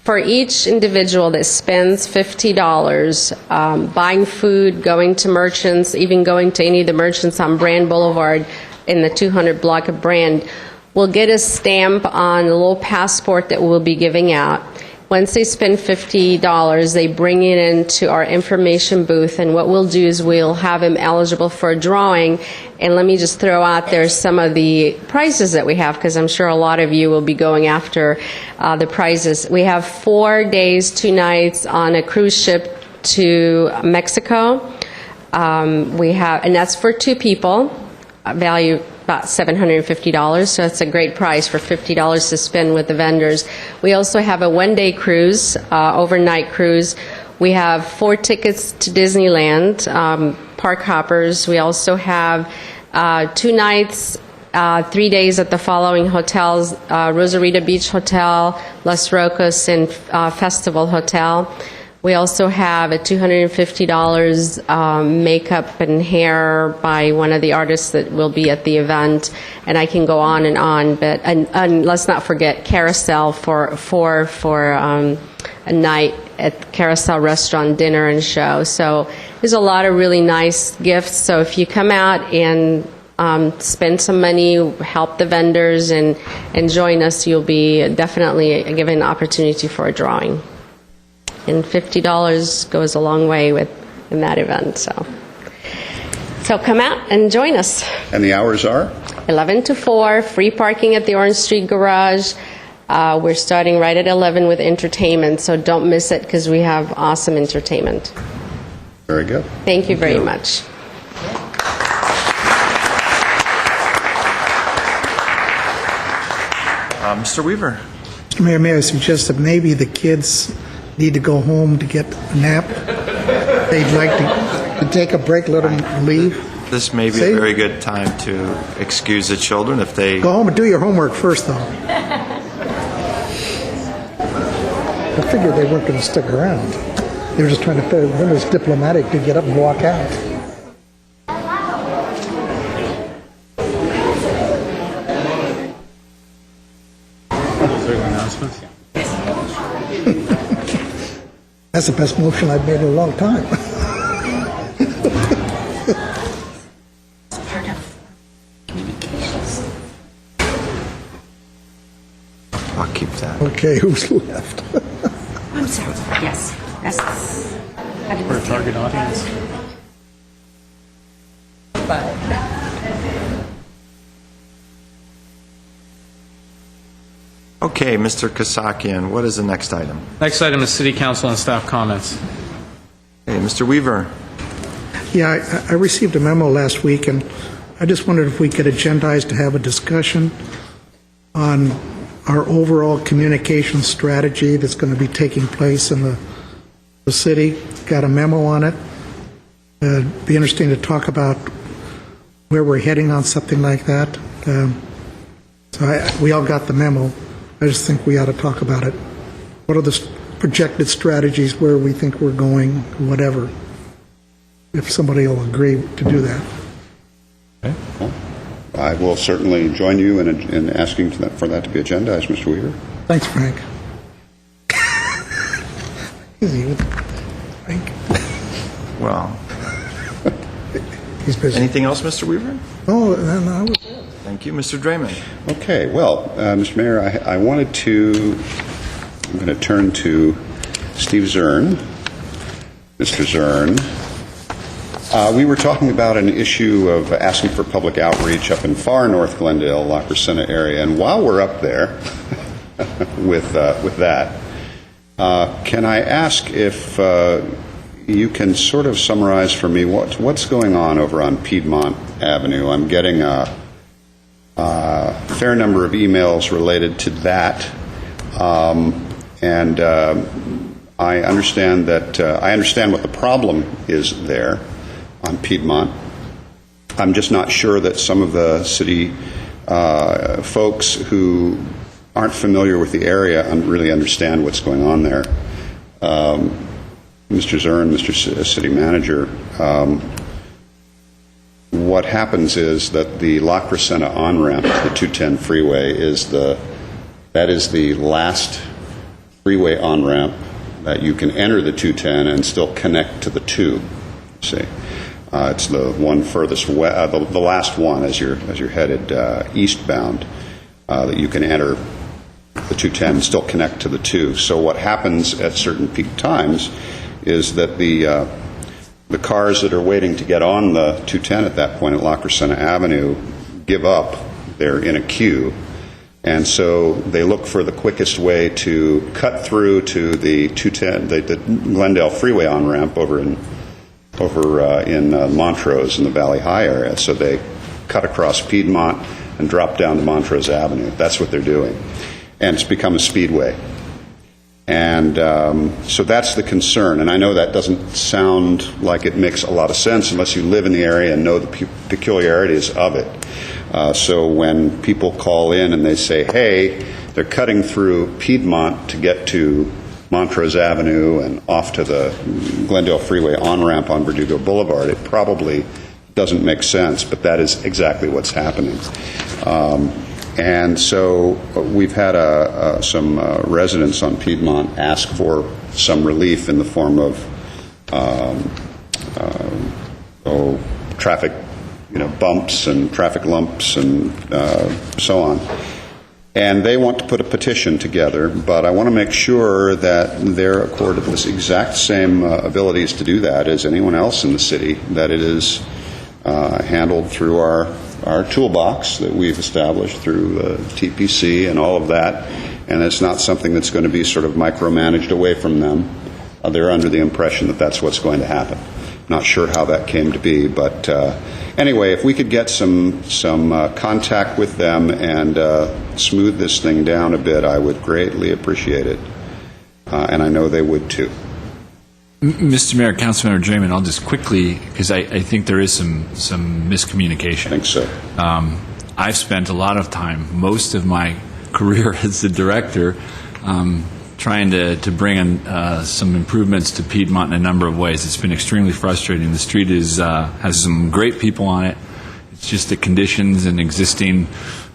For each individual that spends $50 buying food, going to merchants, even going to any of the merchants on Brand Boulevard in the 200 block of Brand, will get a stamp on a little passport that we'll be giving out. Once they spend $50, they bring it into our information booth, and what we'll do is we'll have them eligible for a drawing. And let me just throw out there some of the prizes that we have, because I'm sure a lot of you will be going after the prizes. We have 4 days, 2 nights on a cruise ship to Mexico. And that's for 2 people, value about $750, so that's a great price for $50 to spend with the vendors. We also have a 1-day cruise, overnight cruise. We have 4 tickets to Disneyland, park hoppers. We also have 2 nights, 3 days at the following hotels: Rosarita Beach Hotel, Los Rocos, and Festival Hotel. We also have a $250 makeup and hair by one of the artists that will be at the event, and I can go on, but and let's not forget Carousel for a night at Carousel Restaurant, dinner and show. So there's a lot of really nice gifts. So if you come out and spend some money, help the vendors, and join us. You'll be definitely given an opportunity for a drawing. And $50 goes a long way in that event. So come out and join us. And the hours are? 11 to 4, free parking at the Orange Street Garage. We're starting right at 11 with entertainment, so don't miss it because we have awesome entertainment. Very good. Thank you very much. Mr. Weaver. Mr. Mayor, may I suggest that maybe the kids need to go home to get a nap? They'd like to take a break, let them leave. This may be See? a very good time to excuse the children if they... Go home and do your homework first, though. I figured they weren't going to stick around. They were just trying to figure when it was diplomatic to get up and walk out. That's the best motion I've made in a long time. I'll keep that. Okay, who's left? I'm sorry. Yes. That's For a target audience. Okay, Mr. Kasakian, what is the next item? Next item is City Council and staff comments. Hey, Mr. Weaver. Yeah, I received a memo last week, and I just wondered if we could agendize to have a discussion on our overall communication strategy that's going to be taking place in the city. Got a memo on it. It'd be interesting to talk about where we're heading on something like that. We all got the memo. I just think we ought to talk about it. What are the projected strategies, where we think we're going, whatever, if somebody will agree to do that. Okay. Well, I will certainly join you in asking for that to be agendized, Mr. Weaver. Thanks, Frank. Easy with Frank. Well, He's busy. anything else, Mr. Weaver? Oh, no. Thank you, Mr. Draymond. Okay, well, Mr. Mayor, I'm going to turn to Steve Zern. Mr. Zern, we were talking about an issue of asking for public outreach up in far North Glendale, La Crescenta area, and while we're up there with that, can I ask if you can sort of summarize for me what's going on over on Piedmont Avenue? I'm getting a fair number of emails related to that, and I understand what the problem is there on Piedmont. I'm just not sure that some of the city folks who aren't familiar with the area really understand what's going on there. Mr. Zern, Mr. City Manager, what happens is that the La Crescenta on-ramp to the 210 freeway is the last freeway on-ramp that you can enter the 210 and still connect to the 2. See, it's the one furthest the last one as you're headed eastbound that you can enter the 210 and still connect to the 2. So what happens at certain peak times is that the cars that are waiting to get on the 210 at that point at La Crescenta Avenue give up. They're in a queue. And so they look for the quickest way to cut through to the 210, the Glendale freeway on-ramp over in Montrose in the Valley High area. So they cut across Piedmont and drop down to Montrose Avenue. That's what they're doing. And it's become a speedway. And so that's the concern. And I know that doesn't sound like it makes a lot of sense unless you live in the area and know the peculiarities of it. So when people call in and they say, hey, they're cutting through Piedmont to get to Montrose Avenue and off to the Glendale Freeway on-ramp on Verdugo Boulevard, it probably doesn't make sense, but that is exactly what's happening. And so we've had some residents on Piedmont ask for some relief in the form of traffic bumps and traffic lumps and so on. And they want to put a petition together, but I want to make sure that they're accorded the exact same abilities to do that as anyone else in the city, that it is handled through our toolbox that we've established through TPC and all of that, and it's not something that's going to be sort of micromanaged away from them. They're under the impression that that's what's going to happen. Not sure how that came to be, but anyway, if we could get some contact with them and smooth this thing down a bit, I would greatly appreciate it, and I know they would too. Mr. Mayor, Councilmember Draymond, I'll just quickly, because I think there is some miscommunication. I think so. I've spent a lot of time, most of my career as the director, trying to bring in some improvements to Piedmont in a number of ways. It's been extremely frustrating. The street has some great people on it. It's just the conditions and existing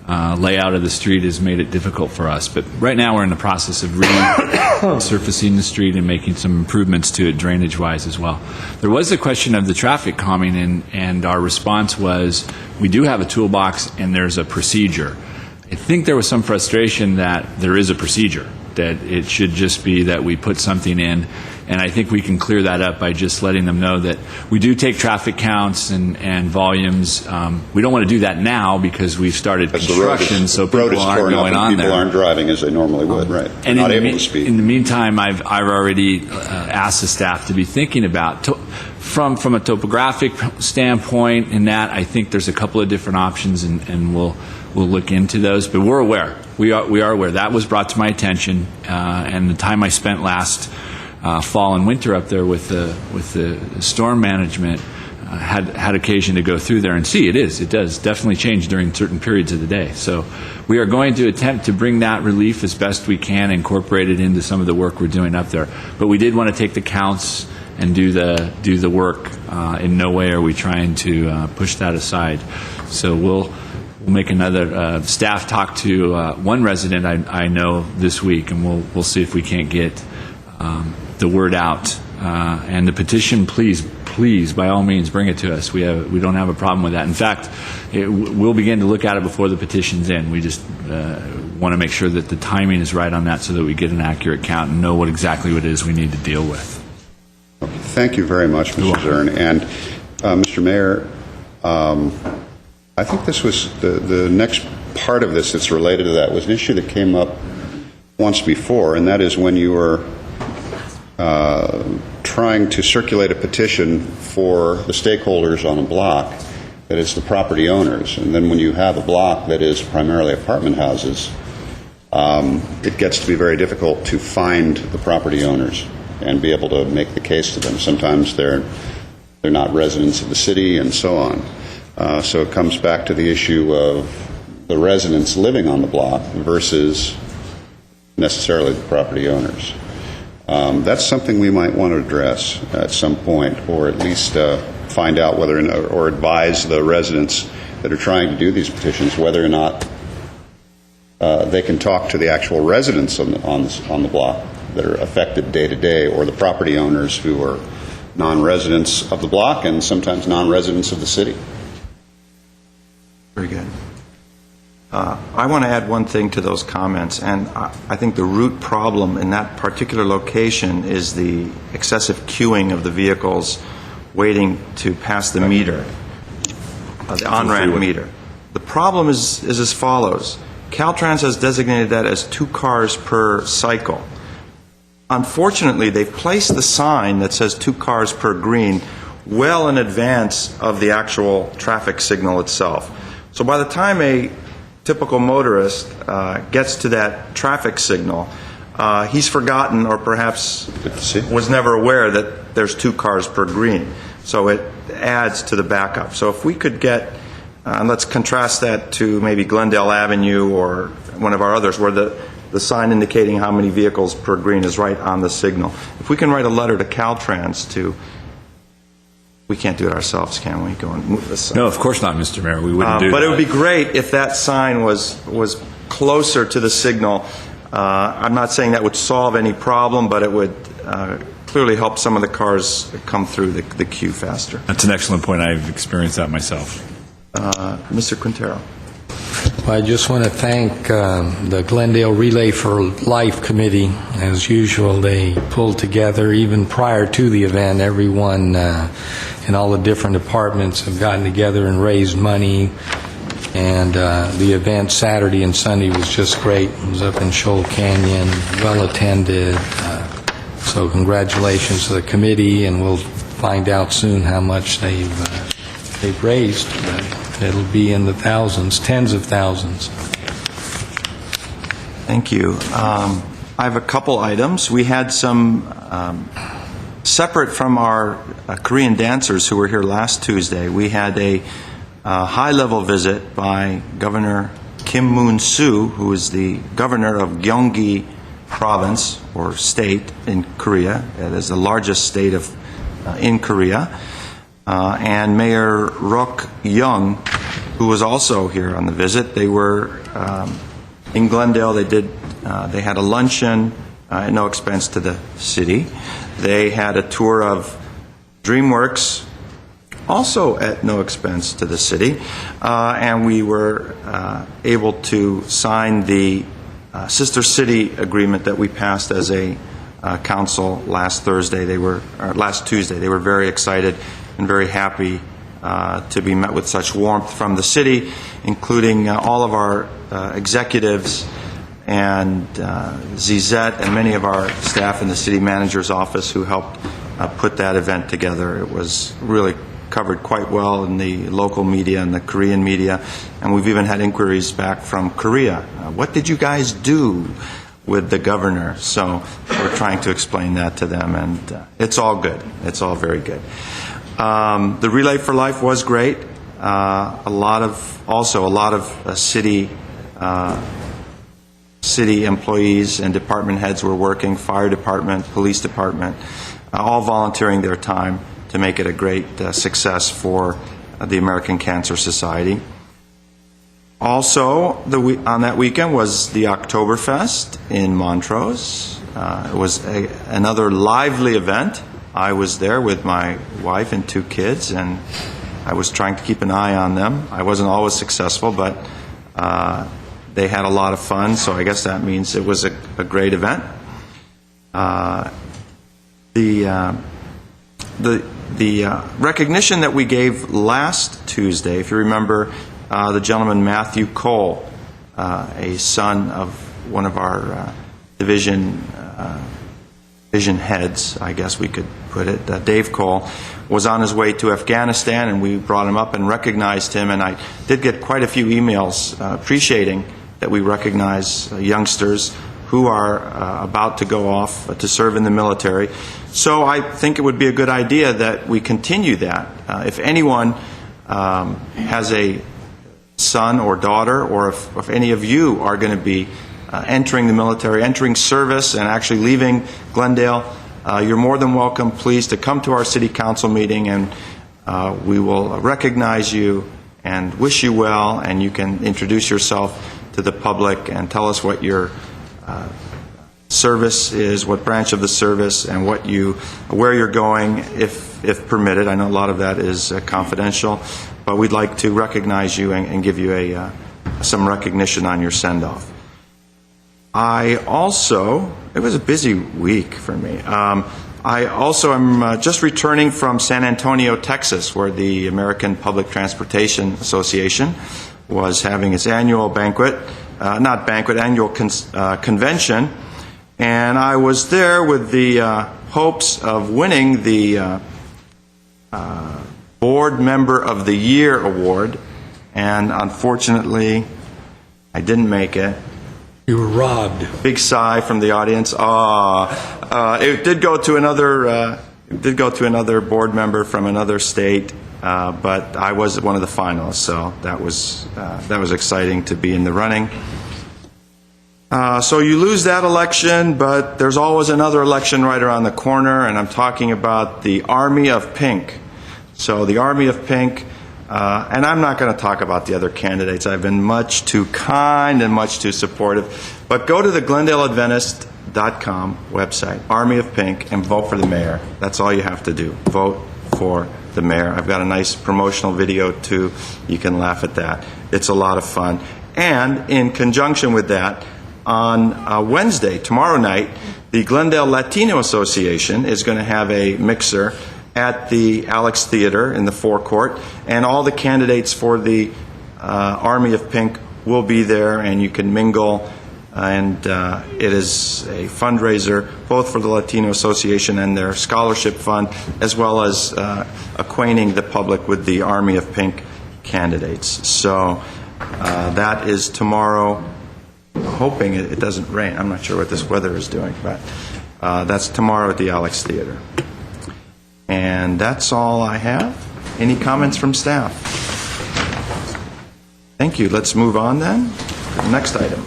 layout of the street has made it difficult for us. But right now we're in the process of resurfacing the street and making some improvements to it drainage-wise as well. There was a question of the traffic calming, and our response was we do have a toolbox and there's a procedure. I think there was some frustration that there is a procedure, that it should just be that we put something in, and I think we can clear that up by just letting them know that we do take traffic counts and volumes. We don't want to do that now because we've started construction, so people aren't going on there. People aren't driving as they normally would, right? And not able to speed. In the meantime, I've already asked the staff to be thinking about, from a topographic standpoint, in that I think there's a couple of different options, and we'll look into those. But we're aware. We are aware. That was brought to my attention, and the time I spent last fall and winter up there with the storm management had occasion to go through there and see. It does definitely change during certain periods of the day. So we are going to attempt to bring that relief as best we can, incorporate it into some of the work we're doing up there. But we did want to take the counts and do the work. In no way are we trying to push that aside. So we'll make another staff talk to one resident I know this week, and we'll see if we can't get the word out. And the petition, please, by all means, bring it to us. We don't have a problem with that. In fact, we'll begin to look at it before the petition's in. We just want to make sure that the timing is right on that so that we get an accurate count and know what exactly it is we need to deal with. Okay, thank you very much, Mr. Zern. And Mr. Mayor, I think this was the next part of this that's related to that was an issue that came up once before, and that is when you were trying to circulate a petition for the stakeholders on a block, that is the property owners. And then when you have a block that is primarily apartment houses, it gets to be very difficult to find the property owners and be able to make the case to them. Sometimes they're not residents of the city and so on. So it comes back to the issue of the residents living on the block versus necessarily the property owners. That's something we might want to address at some point, or at least find out whether or advise the residents that are trying to do these petitions whether or not they can talk to the actual residents on the block that are affected day to day, or the property owners who are non-residents of the block and sometimes non-residents of the city. Very good. I want to add one thing to those comments, and I think the root problem in that particular location is the excessive queuing of the vehicles waiting to pass the meter, the on-ramp meter. The problem is as follows. Caltrans has designated that as 2 cars per cycle. Unfortunately, they've placed the sign that says 2 cars per green well in advance of the actual traffic signal itself. So by the time a typical motorist gets to that traffic signal, he's forgotten or perhaps was never aware that there's 2 cars per green. So it adds to the backup. So if we could get, and let's contrast that to maybe Glendale Avenue or one of our others where the sign indicating how many vehicles per green is right on the signal. If we can write a letter to Caltrans to, we can't do it ourselves, can we? Go and move this sign. No, of course not, Mr. Mayor. We wouldn't do that. But it would be great if that sign was closer to the signal. I'm not saying that would solve any problem, but it would clearly help some of the cars come through the queue faster. That's an excellent point. I've experienced that myself. Mr. Quintero. Well, I just want to thank the Glendale Relay for Life Committee. As usual, they pulled together, even prior to the event, everyone in all the different departments have gotten together and raised money. And the event Saturday and Sunday was just great. It was up in Shoal Canyon, well attended. So congratulations to the committee, and we'll find out soon how much they've raised. It'll be in the thousands, tens of thousands. Thank you. I have a couple items. We had some, separate from our Korean dancers who were here last Tuesday, we had a high-level visit by Governor Kim Moon-soo, who is the governor of Gyeonggi Province, or state, in Korea. It is the largest state in Korea. And Mayor Rok Young, who was also here on the visit. They were in Glendale. They had a luncheon at no expense to the city. They had a tour of DreamWorks, also at no expense to the city. And we were able to sign the Sister City agreement that we passed as a council last Tuesday. They were very excited and very happy to be met with such warmth from the city, including all of our executives and Zizette and many of our staff in the city manager's office who helped put that event together. It was really covered quite well in the local media and the Korean media, and we've even had inquiries back from Korea. What did you guys do with the governor? So we're trying to explain that to them, and it's all good. It's all very good. The Relay for Life was great. A lot of city employees and department heads were working, fire department, police department, all volunteering their time to make it a great success for the American Cancer Society. Also, on that weekend was the Oktoberfest in Montrose. It was another lively event. I was there with my wife and 2 kids, and I was trying to keep an eye on them. I wasn't always successful, but they had a lot of fun, so I guess that means it was a great event. The recognition that we gave last Tuesday, if you remember, the gentleman Matthew Cole, a son of one of our division heads, I guess we could put it, Dave Cole, was on his way to Afghanistan, and we brought him up and recognized him, and I did get quite a few emails appreciating that we recognize youngsters who are about to go off to serve in the military. So I think it would be a good idea that we continue that. If anyone has a son or daughter, or if any of you are going to be entering the military, entering service, and actually leaving Glendale, you're more than welcome, please, to come to our city council meeting, and we will recognize you and wish you well, and you can introduce yourself to the public and tell us what your service is, what branch of the service, and where you're going, if permitted. I know a lot of that is confidential, but we'd like to recognize you and give you some recognition on your send-off. It was a busy week for me. I also am just returning from San Antonio, Texas, where the American Public Transportation Association was having its annual convention. And I was there with the hopes of winning the Board Member of the Year award, and unfortunately, I didn't make it. You were robbed. Big sigh from the audience. It did go to another board member from another state, but I was one of the finalists, so that was exciting to be in the running. So you lose that election, but there's always another election right around the corner, and I'm talking about the Army of Pink. So the Army of Pink, and I'm not going to talk about the other candidates. I've been much too kind and much too supportive. But go to the GlendaleAdventist.com website, Army of Pink, and vote for the mayor. That's all you have to do. Vote for the mayor. I've got a nice promotional video, too. You can laugh at that. It's a lot of fun. And in conjunction with that, on Wednesday, tomorrow night, the Glendale Latino Association is going to have a mixer at the Alex Theater in the forecourt, and all the candidates for the Army of Pink will be there, and you can mingle. And it is a fundraiser both for the Latino Association and their scholarship fund, as well as acquainting the public with the Army of Pink candidates. So that is tomorrow, hoping it doesn't rain. I'm not sure what this weather is doing, but that's tomorrow at the Alex Theater. And that's all I have. Any comments from staff? Thank you. Let's move on then. Next item.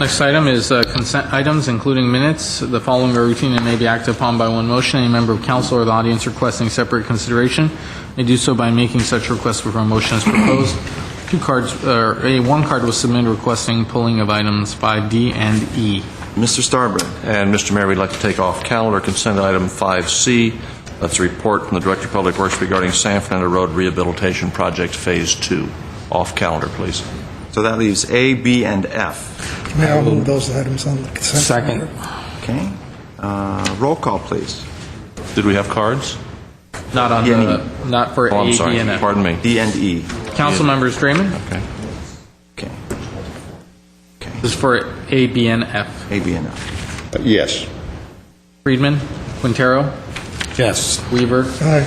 Next item is consent items, including minutes. The following are routine and may be acted upon by one motion. Any member of council or the audience requesting separate consideration may do so by making such request before a motion is proposed. One card was submitted requesting pulling of items 5D and E. Mr. Starbird. And Mr. Mayor, we'd like to take off calendar consent item 5C. That's a report from the Director of Public Works regarding San Fernando Road Rehabilitation Project Phase 2. Off calendar, please. So that leaves A, B, and F. May I move those items on the consent? Second. Okay. Roll call, please. Did we have cards? Not on not for I'm A, sorry. B, and F. Pardon me. D and E. Council members Draymond. Okay. Okay. This is for A, B, and F. A, B, and F. Yes. Friedman, Quintero, Yes. Weaver, Aye.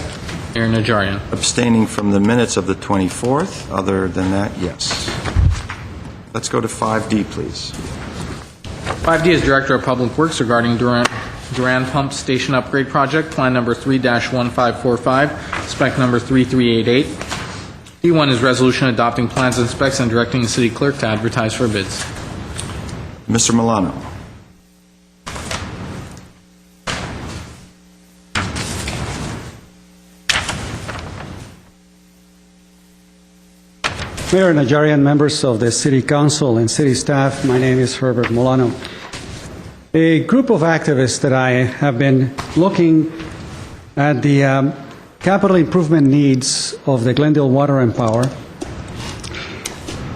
Mayor Najarian. Abstaining from the minutes of the 24th. Other than that, yes. Let's go to 5D, please. 5D is Director of Public Works regarding Duran Pump Station Upgrade Project, Plan Number 3-1545, Spec Number 3388. D1 is Resolution adopting plans and specs and directing the City Clerk to advertise for bids. Mr. Milano. Mayor Najarian, members of the City Council and City staff, my name is Herbert Molano. A group of activists that I have been looking at the capital improvement needs of the Glendale Water and Power,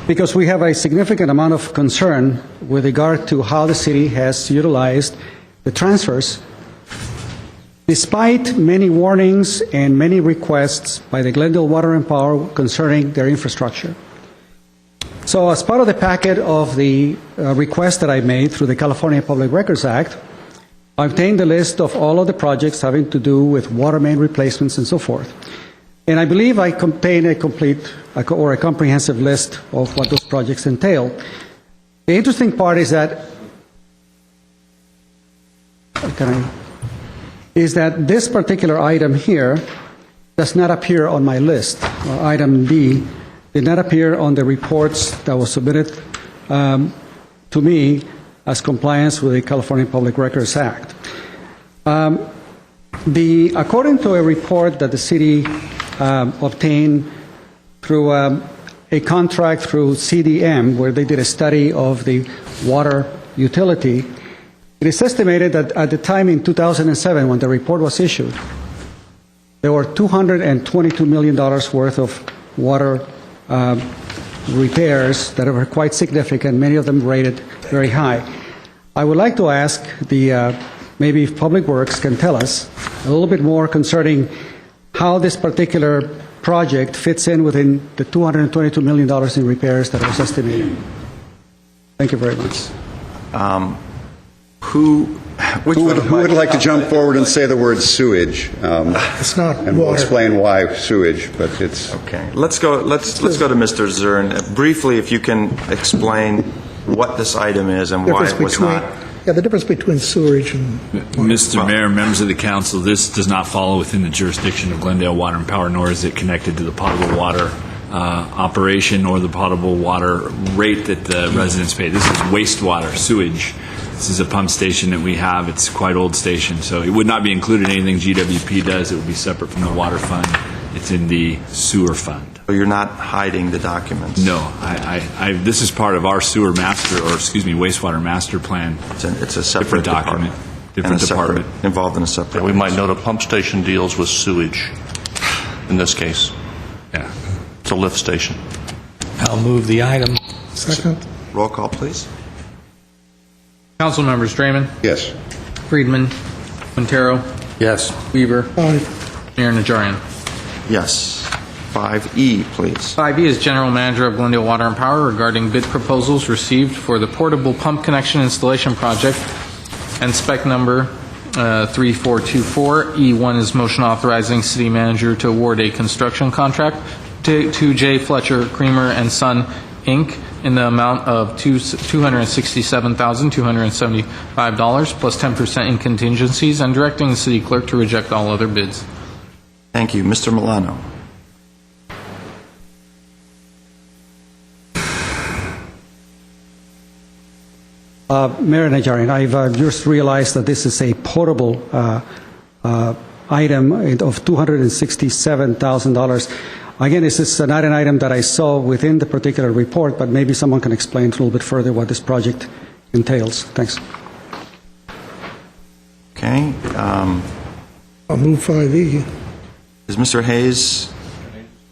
because we have a significant amount of concern with regard to how the city has utilized the transfers, despite many warnings and many requests by the Glendale Water and Power concerning their infrastructure. So as part of the packet of the request that I made through the California Public Records Act, I obtained a list of all of the projects having to do with water main replacements and so forth. And I believe I contain a complete or a comprehensive list of what those projects entail. The interesting part is that this particular item here does not appear on my list. Item D did not appear on the reports that was submitted to me as compliance with the California Public Records Act. According to a report that the city obtained through a contract through CDM, where they did a study of the water utility, it is estimated that at the time in 2007, when the report was issued, there were $222 million worth of water repairs that were quite significant, many of them rated very high. I would like to ask maybe if Public Works can tell us a little bit more concerning how this particular project fits in within the $222 million in repairs that was estimated. Thank you very much. Who would like to jump forward and say the word sewage? It's not and we'll explain why sewage, but it's okay. Let's go to Mr. Zern briefly. If you can explain what this item is and why it was not. Yeah, the difference between sewerage and... Mr. Mayor, members of the council, this does not fall within the jurisdiction of Glendale Water and Power, nor is it connected to the potable water operation or the potable water rate that the residents pay. This is wastewater, sewage. This is a pump station that we have. It's quite old station, so it would not be included in anything GWP does. It would be separate from the water fund. It's in the sewer fund. So you're not hiding the documents? No. This is part of our sewer master, or excuse me, wastewater master plan. It's a separate document. Different department. Involved in a separate. We might note a pump station deals with sewage. in this case. Yeah. It's a lift station. I'll move the item. Second. Roll call, please. Council members Draymond, Yes. Friedman, Quintero, Yes. Weaver, Aye. Mayor Najarian. Yes. 5E, please. 5E is General Manager of Glendale Water and Power regarding bid proposals received for the portable pump connection installation project and spec number 3424. E1 is motion authorizing city manager to award a construction contract to J. Fletcher Creamer and Son, Inc. in the amount of $267,275 plus 10% in contingencies and directing the city clerk to reject all other bids. Thank you. Mr. Milano. Mayor Najarian, I've just realized that this is a portable item of $267,000. Again, this is not an item that I saw within the particular report, but maybe someone can explain a little bit further what this project entails. Thanks. Okay. I'll move 5E. Is Mr. Hayes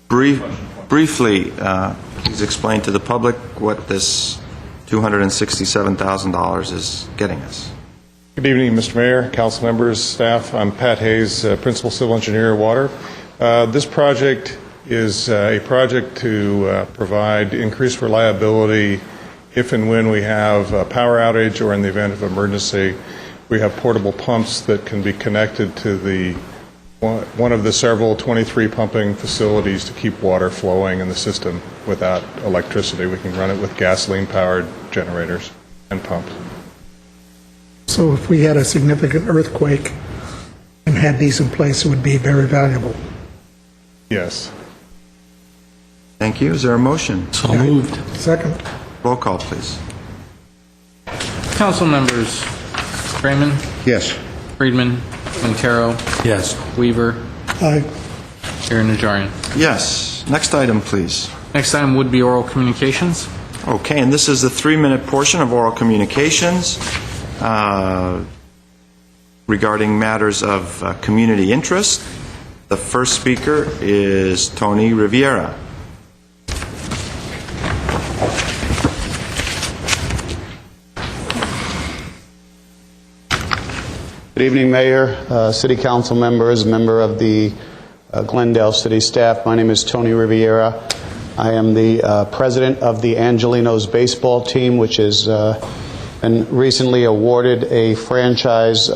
briefly please explain to the public what this $267,000 is getting us? Good evening, Mr. Mayor, council members, staff. I'm Pat Hayes, Principal Civil Engineer, Water. This project is a project to provide increased reliability if and when we have a power outage or in the event of emergency. We have portable pumps that can be connected to the one of the several 23 pumping facilities to keep water flowing in the system without electricity. We can run it with gasoline-powered generators and pumps. So if we had a significant earthquake and had these in place, it would be very valuable. Yes. Thank you. Is there a motion? So moved. Second. Roll call, please. Council members Draymond, Yes. Friedman, Quintero, Yes. Weaver, Aye. Mayor Najarian. Yes. Next item, please. Next item would be oral communications. Okay, and this is the 3-minute portion of oral communications regarding matters of community interest. The first speaker is Tony Riviera. Good evening, Mayor, City Council members, member of the Glendale City staff. My name is Tony Riviera. I am the president of the Angelinos baseball team, which has been recently awarded a franchise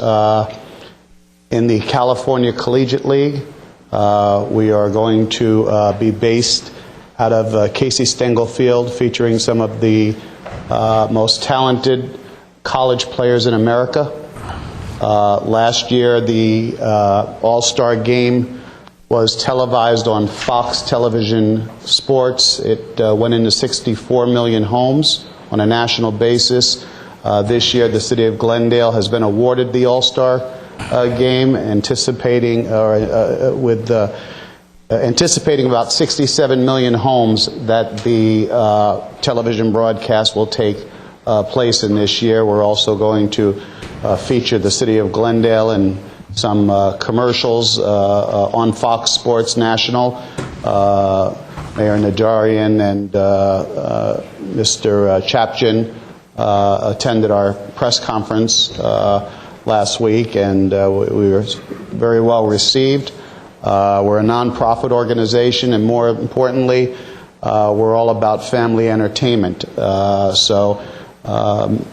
in the California Collegiate League. We are going to be based out of Casey Stengel Field, featuring some of the most talented college players in America. Last year, the All-Star Game was televised on Fox Television Sports. It went into 64 million homes on a national basis. This year, the city of Glendale has been awarded the All-Star Game, anticipating about 67 million homes that the television broadcast will take place in this year. We're also going to feature the city of Glendale in some commercials on Fox Sports National. Mayor Najarian and Mr. Chapchin attended our press conference last week, and we were very well received. We're a nonprofit organization, and more importantly, we're all about family entertainment. So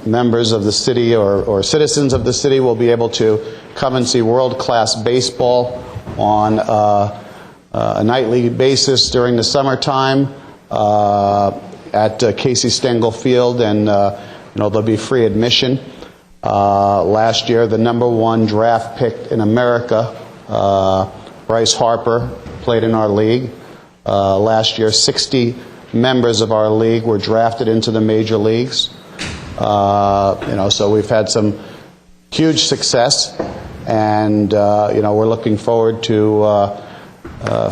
members of the city or citizens of the city will be able to come and see world-class baseball on a nightly basis during the summertime at Casey Stengel Field, and there'll be free admission. Last year, the #1 draft pick in America, Bryce Harper, played in our league. Last year, 60 members of our league were drafted into the major leagues. So we've had some huge success, and we're looking forward to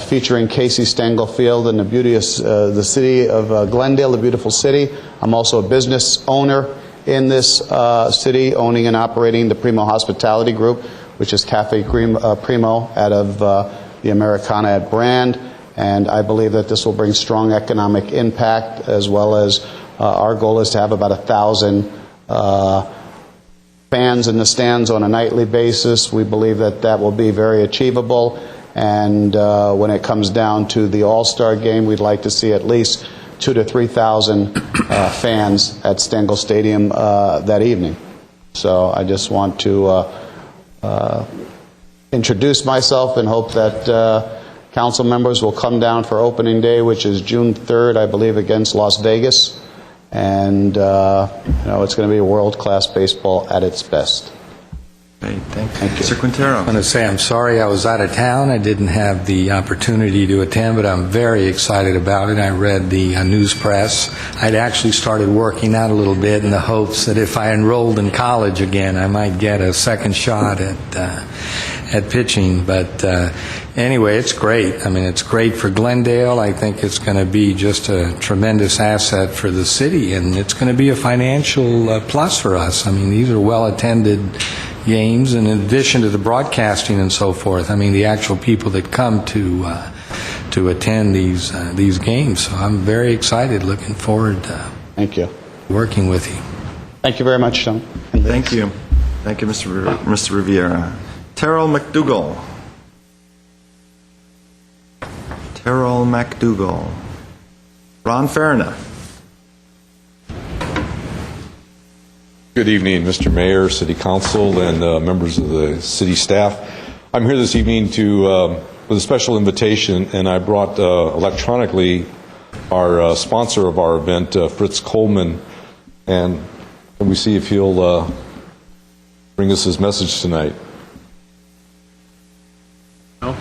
featuring Casey Stengel Field and the beauty of the city of Glendale, the beautiful city. I'm also a business owner in this city, owning and operating the Primo Hospitality Group, which is Cafe Primo out of the Americana brand, and I believe that this will bring strong economic impact, as well as our goal is to have about 1,000 fans in the stands on a nightly basis. We believe that that will be very achievable, and when it comes down to the All-Star game, we'd like to see at least 2,000 to 3,000 fans at Stengel Stadium that evening. So I just want to introduce myself and hope that council members will come down for opening day, which is June 3rd, I believe, against Las Vegas. And, it's going to be a world-class baseball at its best. Great, thank you. Mr. Quintero. I want to say I'm sorry I was out of town. I didn't have the opportunity to attend, but I'm very excited about it. I read the news press. I'd actually started working out a little bit in the hopes that if I enrolled in college again, I might get a second shot at pitching. But anyway, it's great. I mean, it's great for Glendale. I think it's going to be just a tremendous asset for the city, and it's going to be a financial plus for us. I mean, these are well-attended games, and in addition to the broadcasting and so forth, I mean, the actual people that come to attend these games. So I'm very excited, looking forward to Thank you. Working with you. Thank you very much, Tom. Thank you. Thank you, Mr. Riviera. Terrell McDougall. Terrell McDougall. Ron Farina. Good evening, Mr. Mayor, City Council, and members of the city staff. I'm here this evening with a special invitation, and I brought electronically our sponsor of our event, Fritz Coleman, and we see if he'll bring us his message tonight. No.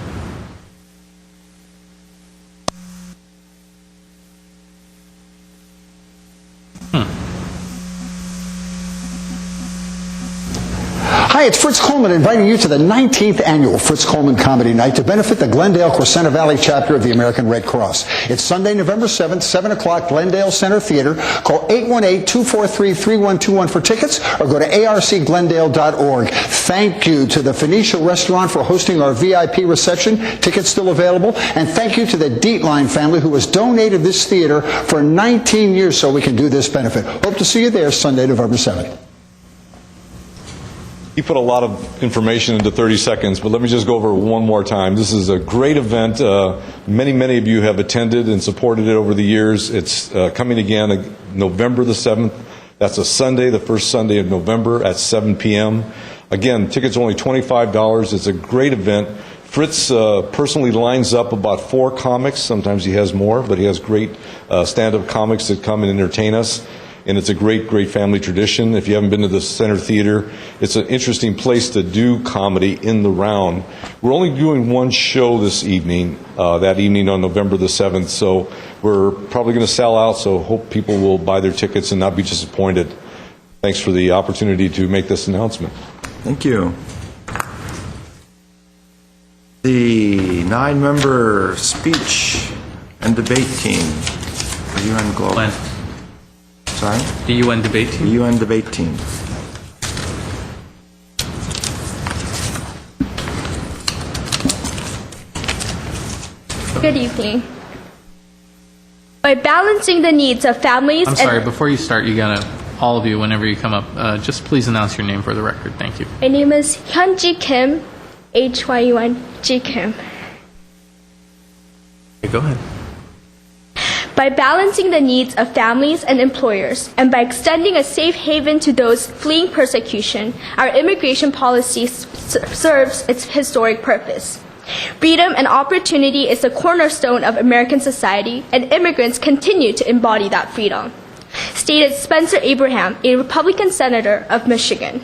Hi, it's Fritz Coleman inviting you to the 19th annual Fritz Coleman Comedy Night to benefit the Glendale Crescenta Valley chapter of the American Red Cross. It's Sunday, November 7th, 7 o'clock, Glendale Center Theater. Call 818-243-3121 for tickets or go to arcglendale.org. Thank you to the Phoenicia Restaurant for hosting our VIP reception. Tickets still available. And thank you to the Dietline family who has donated this theater for 19 years so we can do this benefit. Hope to see you there Sunday, November 7th. He put a lot of information into 30 seconds, but let me just go over it one more time. This is a great event. Many of you have attended and supported it over the years. It's coming again November the 7th. That's a Sunday, the first Sunday of November at 7 p.m. Again, tickets are only $25. It's a great event. Fritz personally lines up about 4 comics. Sometimes he has more, but he has great stand-up comics that come and entertain us. And it's a great family tradition. If you haven't been to the Center Theater, it's an interesting place to do comedy in the round. We're only doing one show this evening, that evening on November the 7th, so we're probably going to sell out, so hope people will buy their tickets and not be disappointed. Thanks for the opportunity to make this announcement. Thank you. The 9-member speech and debate team for UN Global. Sorry? The UN debate team? The UN debate team. Good evening. By balancing the needs of families I'm sorry, before you start, you gotta, all of you, whenever you come up, just please announce your name for the record. Thank you. My name is Hyunji Kim, Hyunji Kim. Okay, go ahead. By balancing the needs of families and employers, and by extending a safe haven to those fleeing persecution, our immigration policy serves its historic purpose. Freedom and opportunity is the cornerstone of American society, and immigrants continue to embody that freedom, stated Spencer Abraham, a Republican senator of Michigan.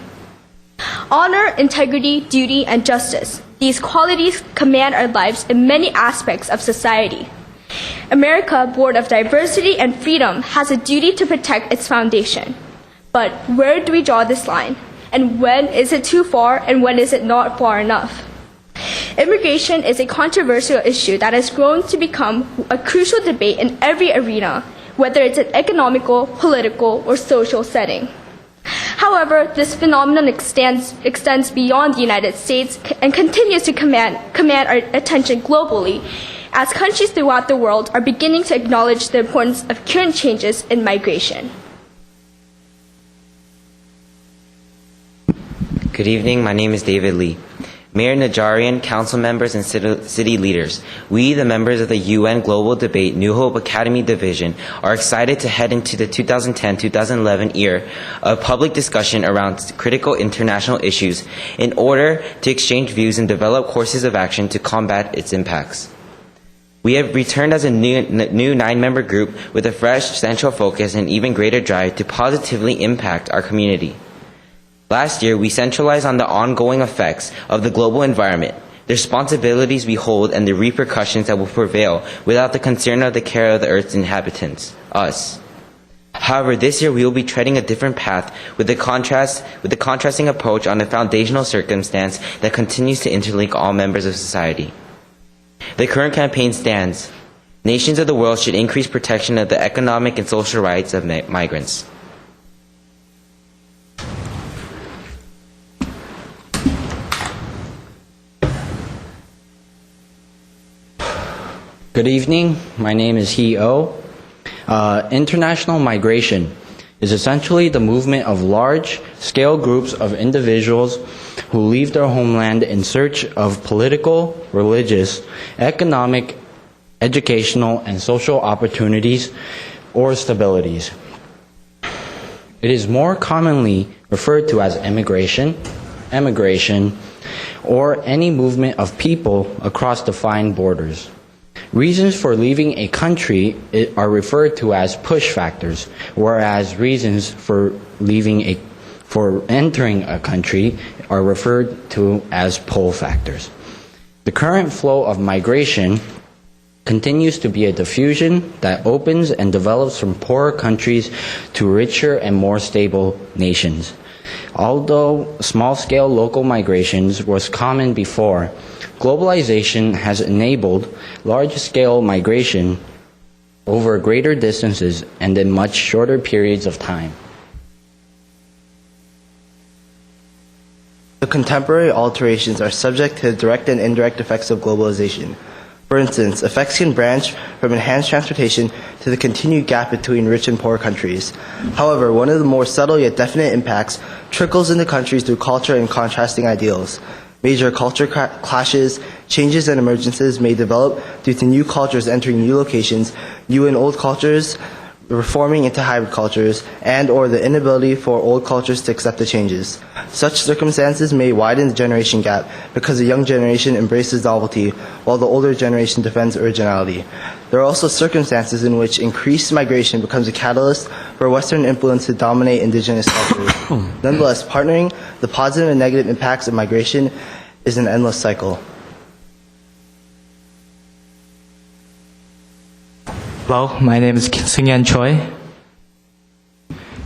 Honor, integrity, duty, and justice. These qualities command our lives in many aspects of society. America, born of diversity and freedom, has a duty to protect its foundation. But where do we draw this line? And when is it too far, and when is it not far enough? Immigration is a controversial issue that has grown to become a crucial debate in every arena, whether it's an economical, political, or social setting. However, this phenomenon extends beyond the United States and continues to command our attention globally, as countries throughout the world are beginning to acknowledge the importance of current changes in migration. Good evening, my name is David Lee. Mayor Najarian, council members, and city leaders, we, the members of the UN Global Debate New Hope Academy Division, are excited to head into the 2010-2011 year of public discussion around critical international issues in order to exchange views and develop courses of action to combat its impacts. We have returned as a new 9-member group with a fresh central focus and even greater drive to positively impact our community. Last year, we centralized on the ongoing effects of the global environment, the responsibilities we hold, and the repercussions that will prevail without the concern of the care of the Earth's inhabitants, us. However, this year we will be treading a different path with the contrasting approach on a foundational circumstance that continues to interlink all members of society. The current campaign stands. Nations of the world should increase protection of the economic and social rights of migrants. Good evening. My name is He-Oh. International migration is essentially the movement of large-scale groups of individuals who leave their homeland in search of political, religious, economic, educational, and social opportunities or stabilities. It is more commonly referred to as immigration, emigration, or any movement of people across defined borders. Reasons for leaving a country are referred to as push factors, whereas reasons for entering a country are referred to as pull factors. The current flow of migration continues to be a diffusion that opens and develops from poorer countries to richer and more stable nations. Although small-scale local migrations was common before, globalization has enabled large-scale migration over greater distances and in much shorter periods of time. The contemporary alterations are subject to the direct and indirect effects of globalization. For instance, effects can branch from enhanced transportation to the continued gap between rich and poor countries. However, one of the more subtle yet definite impacts trickles into countries through culture and contrasting ideals. Major culture clashes, changes, and emergences may develop due to new cultures entering new locations, new and old cultures reforming into hybrid cultures, and or the inability for old cultures to accept the changes. Such circumstances may widen the generation gap because the young generation embraces novelty while the older generation defends originality. There are also circumstances in which increased migration becomes a catalyst for Western influence to dominate indigenous cultures. Nonetheless, partnering the positive and negative impacts of migration is an endless cycle. Hello, my name is Seungyeon Choi.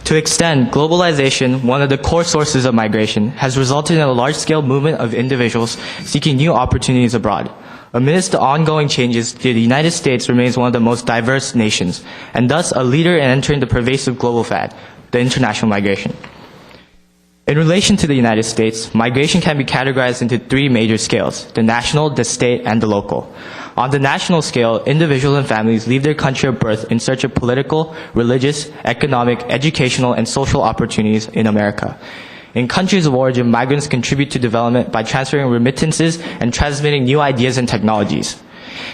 To extend globalization, one of the core sources of migration, has resulted in a large-scale movement of individuals seeking new opportunities abroad. Amidst the ongoing changes, the United States remains one of the most diverse nations, and thus a leader in entering the pervasive global fad, the international migration. In relation to the United States, migration can be categorized into three major scales: the national, the state, and the local. On the national scale, individuals and families leave their country of birth in search of political, religious, economic, educational, and social opportunities in America. In countries of origin, migrants contribute to development by transferring remittances and transmitting new ideas and technologies.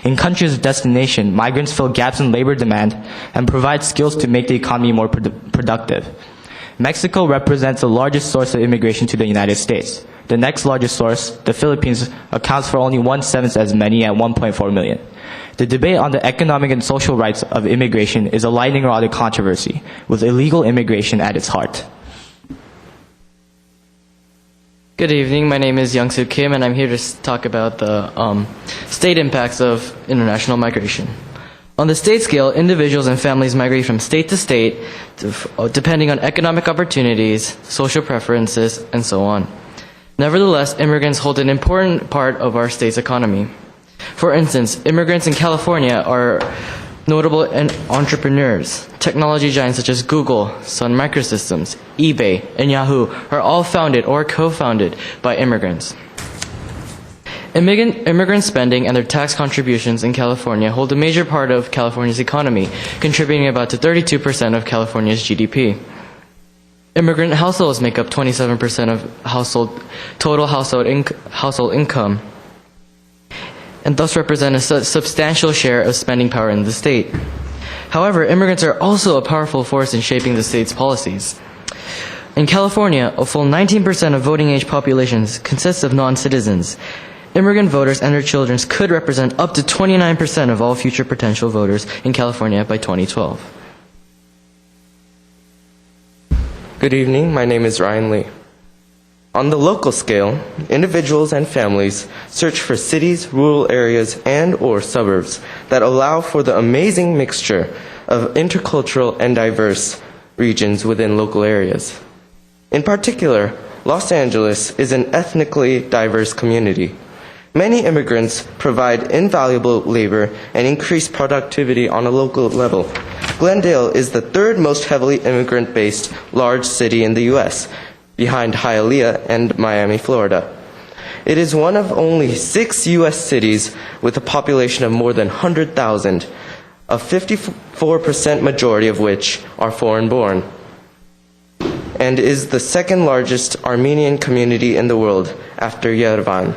In countries of destination, migrants fill gaps in labor demand and provide skills to make the economy more productive. Mexico represents the largest source of immigration to the United States. The next largest source, the Philippines, accounts for only 1/7 as many at 1.4 million. The debate on the economic and social rights of immigration is a lightning rod of controversy, with illegal immigration at its heart. Good evening, my name is Young-Soo Kim, and I'm here to talk about the state impacts of international migration. On the state scale, individuals and families migrate from state to state, depending on economic opportunities, social preferences, and so on. Nevertheless, immigrants hold an important part of our state's economy. For instance, immigrants in California are notable entrepreneurs. Technology giants such as Google, Sun Microsystems, eBay, and Yahoo are all founded or co-founded by immigrants. Immigrant spending and their tax contributions in California hold a major part of California's economy, contributing about to 32% of California's GDP. Immigrant households make up 27% of total household income, and thus represent a substantial share of spending power in the state. However, immigrants are also a powerful force in shaping the state's policies. In California, a full 19% of voting age populations consists of non-citizens. Immigrant voters and their children could represent up to 29% of all future potential voters in California by 2012. Good evening, my name is Ryan Lee. On the local scale, individuals and families search for cities, rural areas, and/or suburbs that allow for the amazing mixture of intercultural and diverse regions within local areas. In particular, Los Angeles is an ethnically diverse community. Many immigrants provide invaluable labor and increase productivity on a local level. Glendale is the third most heavily immigrant-based large city in the U.S., behind Hialeah and Miami, Florida. It is one of only 6 U.S. cities with a population of more than 100,000, a 54% majority of which are foreign-born, and is the second largest Armenian community in the world after Yerevan.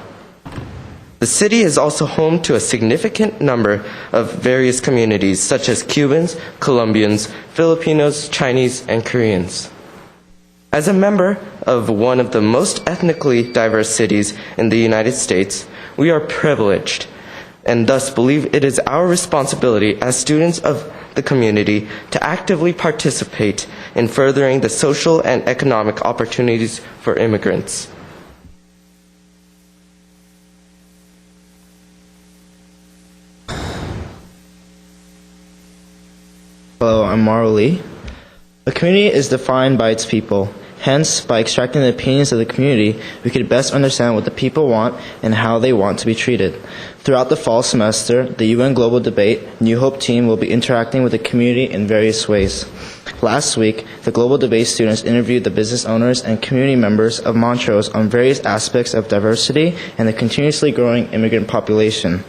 The city is also home to a significant number of various communities, such as Cubans, Colombians, Filipinos, Chinese, and Koreans. As a member of one of the most ethnically diverse cities in the United States, we are privileged and thus believe it is our responsibility as students of the community to actively participate in furthering the social and economic opportunities for immigrants. Hello, I'm Mauro Lee. A community is defined by its people. Hence, by extracting the opinions of the community, we could best understand what the people want and how they want to be treated. Throughout the fall semester, the UN Global Debate New Hope team will be interacting with the community in various ways. Last week, the Global Debate students interviewed the business owners and community members of Montrose on various aspects of diversity and the continuously growing immigrant population.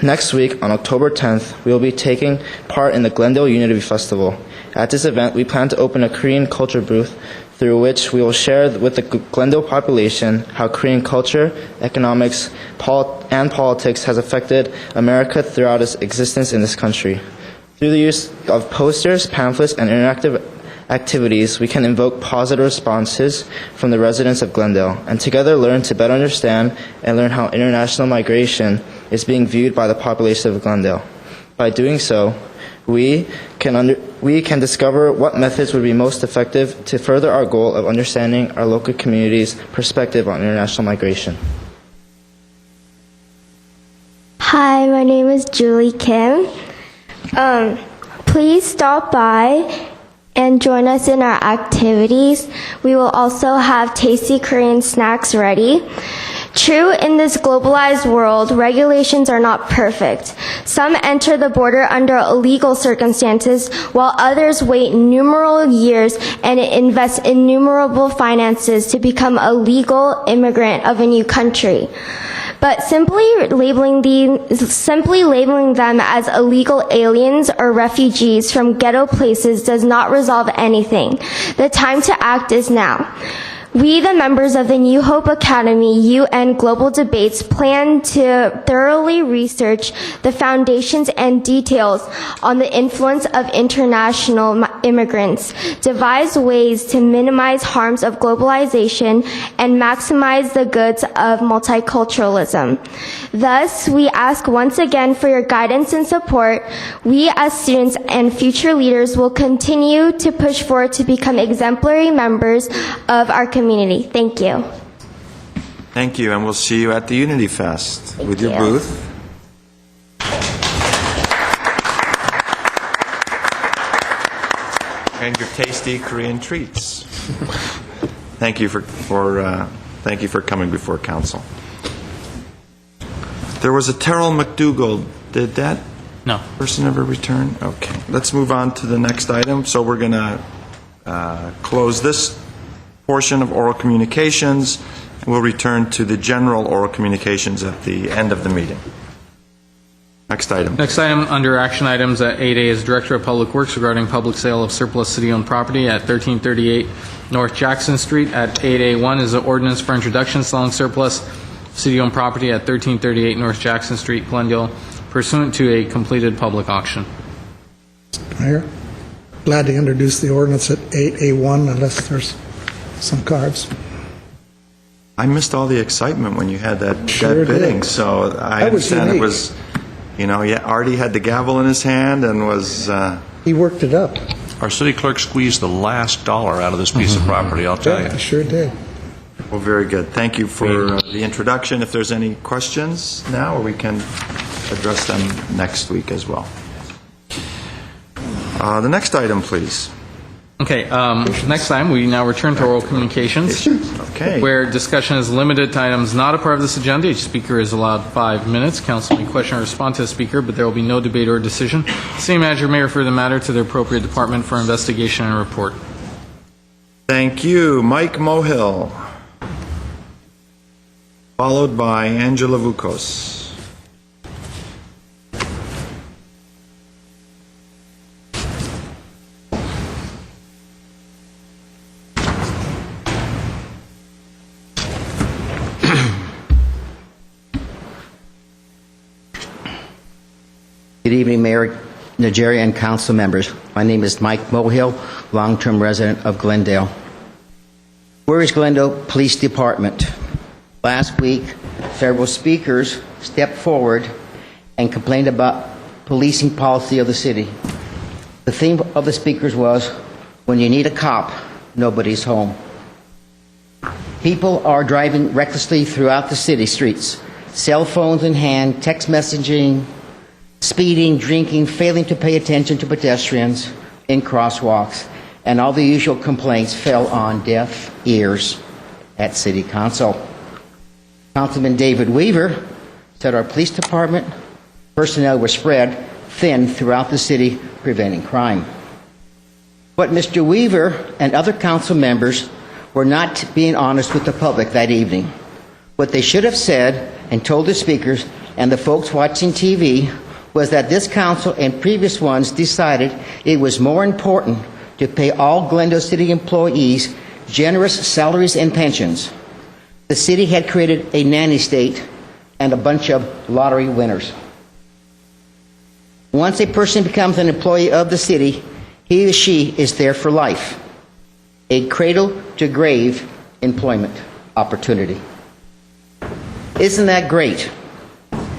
Next week, on October 10th, we will be taking part in the Glendale Unity Festival. At this event, we plan to open a Korean culture booth through which we will share with the Glendale population how Korean culture, economics, and politics has affected America throughout its existence in this country. Through the use of posters, pamphlets, and interactive activities, we can invoke positive responses from the residents of Glendale, and together learn to better understand and learn how international migration is being viewed by the population of Glendale. By doing so, we can discover what methods would be most effective to further our goal of understanding our local community's perspective on international migration. Hi, my name is Julie Kim. Please stop by and join us in our activities. We will also have tasty Korean snacks ready. True, in this globalized world, regulations are not perfect. Some enter the border under illegal circumstances, while others wait numerous years and invest innumerable finances to become a legal immigrant of a new country. But simply labeling them as illegal aliens or refugees from ghetto places does not resolve anything. The time to act is now. We, the members of the New Hope Academy UN Global Debates, plan to thoroughly research the foundations and details on the influence of international immigrants, devise ways to minimize harms of globalization, and maximize the goods of multiculturalism. Thus, we ask once again for your guidance and support. We, as students and future leaders, will continue to push forward to become exemplary members of our community. Thank you. Thank you, and we'll see you at the Unity Fest with your booth. And your tasty Korean treats. Thank you for coming before council. There was a Terrell McDougall did that. No. Person ever return? Okay. Let's move on to the next item. So we're going to close this portion of oral communications, and we'll return to the general oral communications at the end of the meeting. Next item. Next item under action items at 8A is Director of Public Works regarding public sale of surplus city-owned property at 1338 North Jackson Street. At 8A1 is an ordinance for introduction selling surplus city-owned property at 1338 North Jackson Street, Glendale, pursuant to a completed public auction. Mayor, glad to introduce the ordinance at 8A1 unless there's some cards. I missed all the excitement when you had that Sure bidding, did. so I That was understand it unique. was, Artie had the gavel in his hand and was... He worked it up. Our city clerk squeezed the last dollar out of this piece of property, I'll tell Yeah, you. he sure did. Well, very good. Thank you for the introduction. If there's any questions now, or we can address them next week as well. The next item, please. Okay, next time, we now return to oral communications. Okay. Where discussion is limited to items not a part of this agenda. Each speaker is allowed 5 minutes. Council may question or respond to the speaker, but there will be no debate or decision. City manager may refer the matter to the appropriate department for investigation and report. Thank you. Mike Mohill, followed by Angela Vukos. Good evening, Mayor, Najarian, and council members. My name is Mike Mohill, long-term resident of Glendale. Where is Glendale Police Department? Last week, several speakers stepped forward and complained about policing policy of the city. The theme of the speakers was, when you need a cop, nobody's home. People are driving recklessly throughout the city streets, cell phones in hand, text messaging, speeding, drinking, failing to pay attention to pedestrians in crosswalks, and all the usual complaints fell on deaf ears at City Council. Councilman David Weaver said our police department personnel were spread thin throughout the city, preventing crime. But Mr. Weaver and other council members were not being honest with the public that evening. What they should have said and told the speakers and the folks watching TV was that this council and previous ones decided it was more important to pay all Glendale City employees generous salaries and pensions. The city had created a nanny state and a bunch of lottery winners. Once a person becomes an employee of the city, he or she is there for life. A cradle-to-grave employment opportunity. Isn't that great?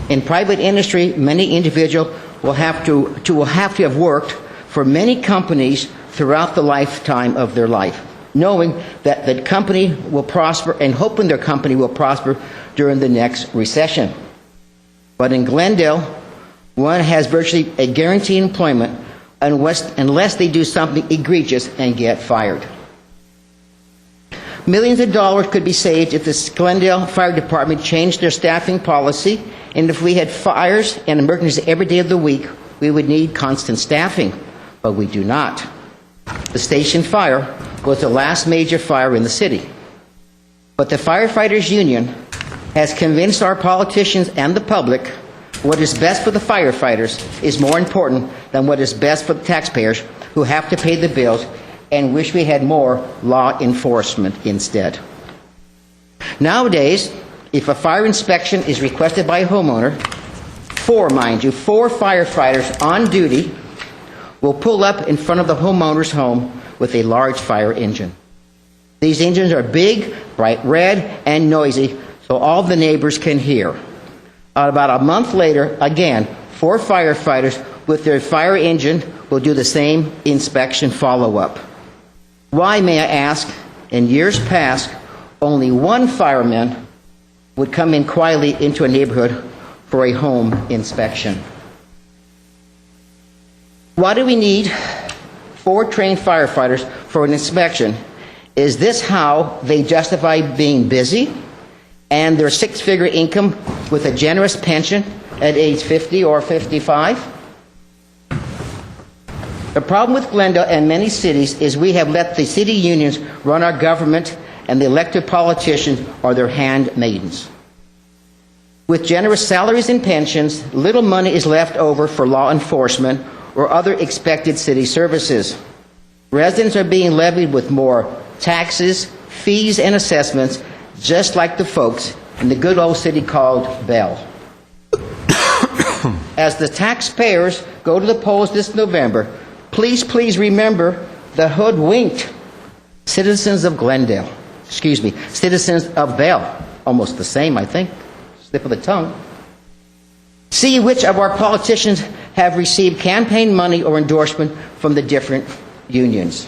In private industry, many individuals will have to have worked for many companies throughout the lifetime of their life, knowing that the company will prosper and hoping their company will prosper during the next recession. But in Glendale, one has virtually a guaranteed employment unless they do something egregious and get fired. Millions of dollars could be saved if the Glendale Fire Department changed their staffing policy, and if we had fires and emergencies every day of the week, we would need constant staffing, but we do not. The station fire was the last major fire in the city. But the Firefighters Union has convinced our politicians and the public what is best for the firefighters is more important than what is best for the taxpayers who have to pay the bills and wish we had more law enforcement instead. Nowadays, if a fire inspection is requested by a homeowner, four firefighters on duty will pull up in front of the homeowner's home with a large fire engine. These engines are big, bright red, and noisy, so all the neighbors can hear. About a month later, again, 4 firefighters with their fire engine will do the same inspection follow-up. Why, may I ask, in years past, only 1 fireman would come in quietly into a neighborhood for a home inspection? Why do we need 4 trained firefighters for an inspection? Is this how they justify being busy and their 6-figure income with a generous pension at age 50 or 55? The problem with Glendale and many cities is we have let the city unions run our government, and the elected politicians are their handmaidens. With generous salaries and pensions, little money is left over for law enforcement or other expected city services. Residents are being levied with more taxes, fees, and assessments, just like the folks in the good old city called Bell. As the taxpayers go to the polls this November, please remember the hoodwinked citizens of Glendale. Citizens of Bell. Almost the same, I think. Slip of the tongue. See which of our politicians have received campaign money or endorsement from the different unions.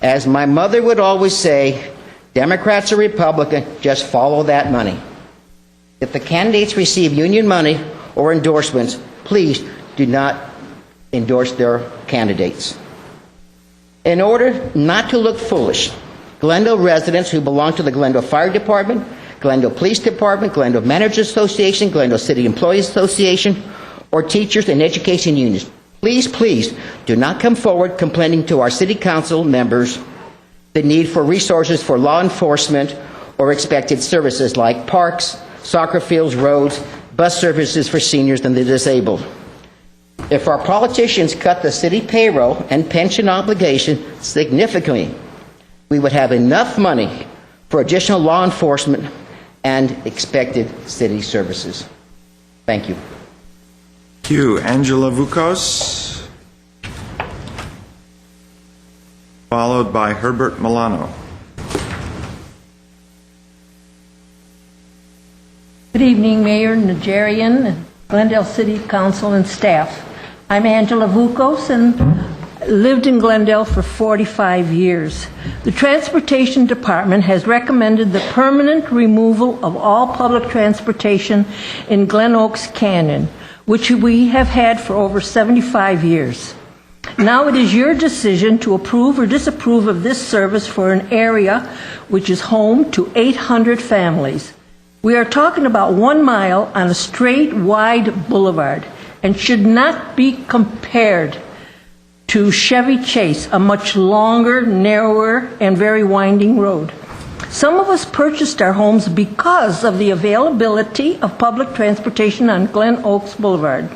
As my mother would always say, Democrats or Republican, just follow that money. If the candidates receive union money or endorsements, please do not endorse their candidates. In order not to look foolish, Glendale residents who belong to the Glendale Fire Department, Glendale Police Department, Glendale Managers Association, Glendale City Employees Association, or teachers and education unions, please do not come forward complaining to our city council members the need for resources for law enforcement or expected services like parks, soccer fields, roads, bus services for seniors and the disabled. If our politicians cut the city payroll and pension obligation significantly, we would have enough money for additional law enforcement and expected city services. Thank you. Thank you. Angela Vukos, followed by Herbert Milano. Good evening, Mayor Najarian, Glendale City Council, and staff. I'm Angela Vukos and lived in Glendale for 45 years. The Transportation Department has recommended the permanent removal of all public transportation in Glen Oaks Canyon, which we have had for over 75 years. Now it is your decision to approve or disapprove of this service for an area which is home to 800 families. We are talking about 1 mile on a straight, wide boulevard and should not be compared to Chevy Chase, a much longer, narrower, and very winding road. Some of us purchased our homes because of the availability of public transportation on Glen Oaks Boulevard.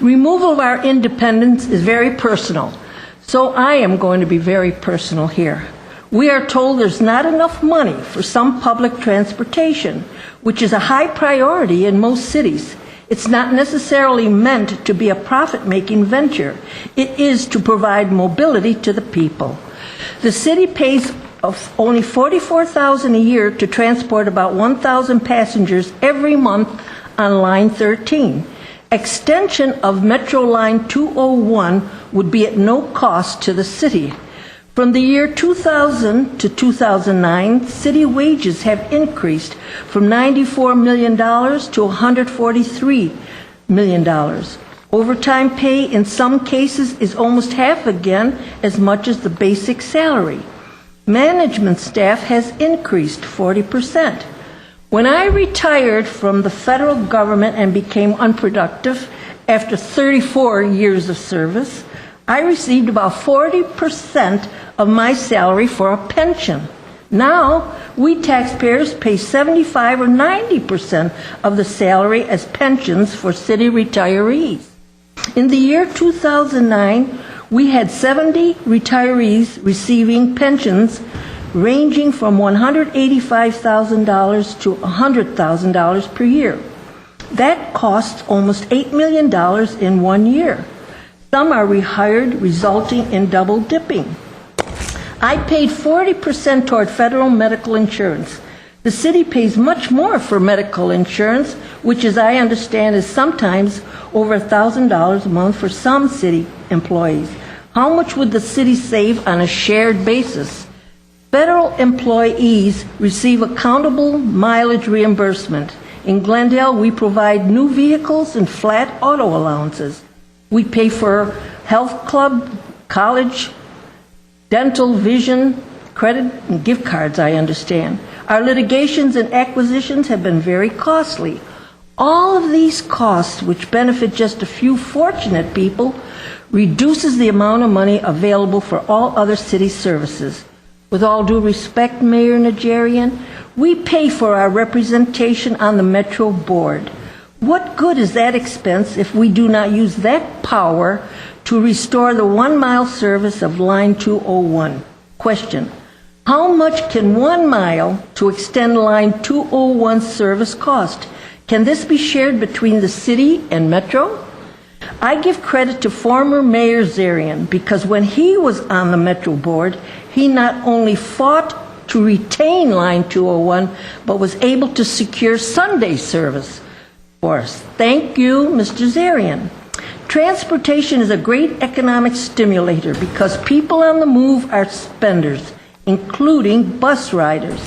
Removal of our independence is very personal, so I am going to be very personal here. We are told there's not enough money for some public transportation, which is a high priority in most cities. It's not necessarily meant to be a profit-making venture. It is to provide mobility to the people. The city pays only $44,000 a year to transport about 1,000 passengers every month on Line 13. Extension of Metro Line 201 would be at no cost to the city. From the year 2000 to 2009, city wages have increased from $94 million to $143 million. Overtime pay in some cases is almost half again as much as the basic salary. Management staff has increased 40%. When I retired from the federal government and became unproductive after 34 years of service, I received about 40% of my salary for a pension. Now, we taxpayers pay 75 or 90% of the salary as pensions for city retirees. In the year 2009, we had 70 retirees receiving pensions ranging from $185,000 to $100,000 per year. That costs almost $8 million in 1 year. Some are rehired, resulting in double dipping. I paid 40% toward federal medical insurance. The city pays much more for medical insurance, which, as I understand, is sometimes over $1,000 a month for some city employees. How much would the city save on a shared basis? Federal employees receive accountable mileage reimbursement. In Glendale, we provide new vehicles and flat auto allowances. We pay for health club, college, dental, vision, credit, and gift cards, I understand. Our litigations and acquisitions have been very costly. All of these costs, which benefit just a few fortunate people, reduces the amount of money available for all other city services. With all due respect, Mayor Najarian, we pay for our representation on the Metro Board. What good is that expense if we do not use that power to restore the 1-mile service of Line 201? Question: how much can 1 mile to extend Line 201 service cost? Can this be shared between the city and Metro? I give credit to former Mayor Zarian because when he was on the Metro Board, he not only fought to retain Line 201, but was able to secure Sunday service for us. Thank you, Mr. Zarian. Transportation is a great economic stimulator because people on the move are spenders, including bus riders.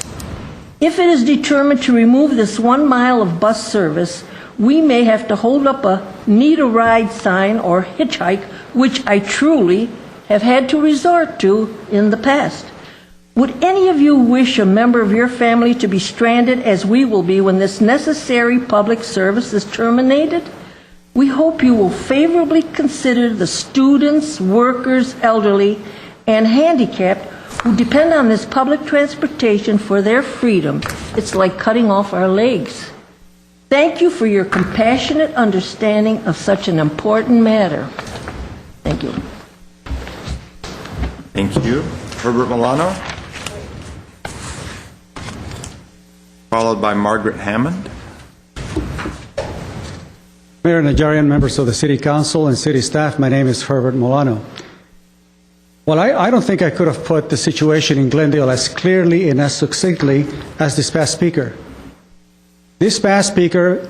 If it is determined to remove this 1 mile of bus service, we may have to hold up a need a ride sign or hitchhike, which I truly have had to resort to in the past. Would any of you wish a member of your family to be stranded as we will be when this necessary public service is terminated? We hope you will favorably consider the students, workers, elderly, and handicapped who depend on this public transportation for their freedom. It's like cutting off our legs. Thank you for your compassionate understanding of such an important matter. Thank you. Thank you. Herbert Milano, followed by Margaret Hammond. Mayor Najarian, members of the City Council and City staff, my name is Herbert Milano. Well, I don't think I could have put the situation in Glendale as clearly and as succinctly as this past speaker. This past speaker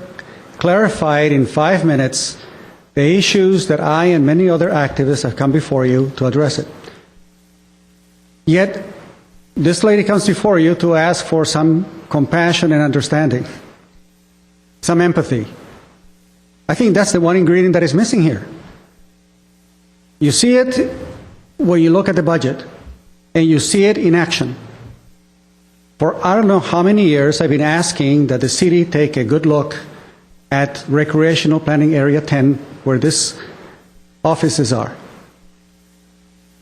clarified in 5 minutes the issues that I and many other activists have come before you to address it. Yet, this lady comes before you to ask for some compassion and understanding, some empathy. I think that's the one ingredient that is missing here. You see it when you look at the budget, and you see it in action. For I don't know how many years I've been asking that the city take a good look at Recreational Planning Area 10, where these offices are.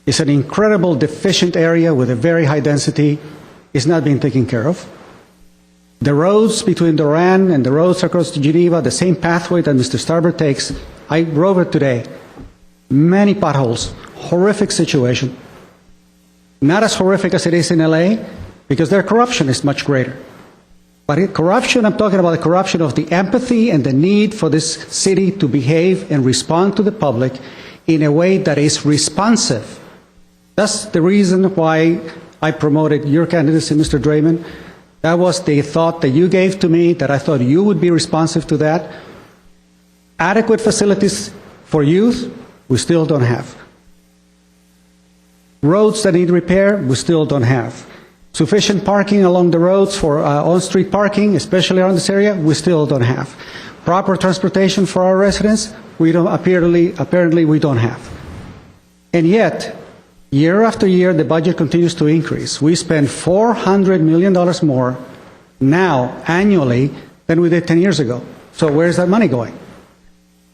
It's an incredible deficient area with a very high density. It's not being taken care of. The roads between Duran and the roads across to Geneva, the same pathway that Mr. Starber takes, I drove it today. Many potholes, horrific situation. Not as horrific as it is in LA, because their corruption is much greater. But corruption, I'm talking about the corruption of the empathy and the need for this city to behave and respond to the public in a way that is responsive. That's the reason why I promoted your candidacy, Mr. Draymond. That was the thought that you gave to me, that I thought you would be responsive to that. Adequate facilities for youth, we still don't have. Roads that need repair, we still don't have. Sufficient parking along the roads for on-street parking, especially around this area, we still don't have. Proper transportation for our residents, we don't, apparently we don't have. And yet, year after year, the budget continues to increase. We spend $400 million more now, annually, than we did 10 years ago. So where is that money going?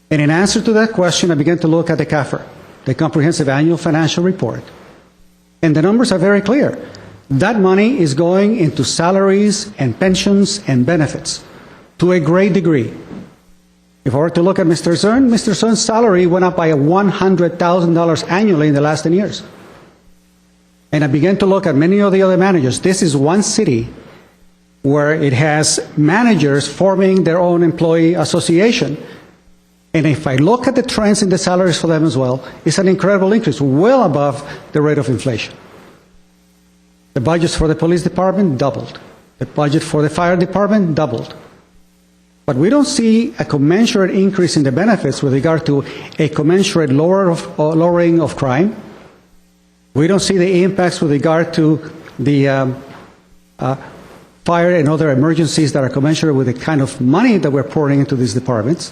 And in answer to that question, I began to look at the CAFR, the Comprehensive Annual Financial Report. And the numbers are very clear. That money is going into salaries and pensions and benefits to a great degree. If I were to look at Mr. Zern's salary went up by $100,000 annually in the last 10 years. And I began to look at many of the other managers. This is one city where it has managers forming their own employee association. And if I look at the trends in the salaries for them as well, it's an incredible increase, well above the rate of inflation. The budgets for the police department doubled. The budget for the fire department doubled. But we don't see a commensurate increase in the benefits with regard to a commensurate lowering of crime. We don't see the impacts with regard to the fire and other emergencies that are commensurate with the kind of money that we're pouring into these departments.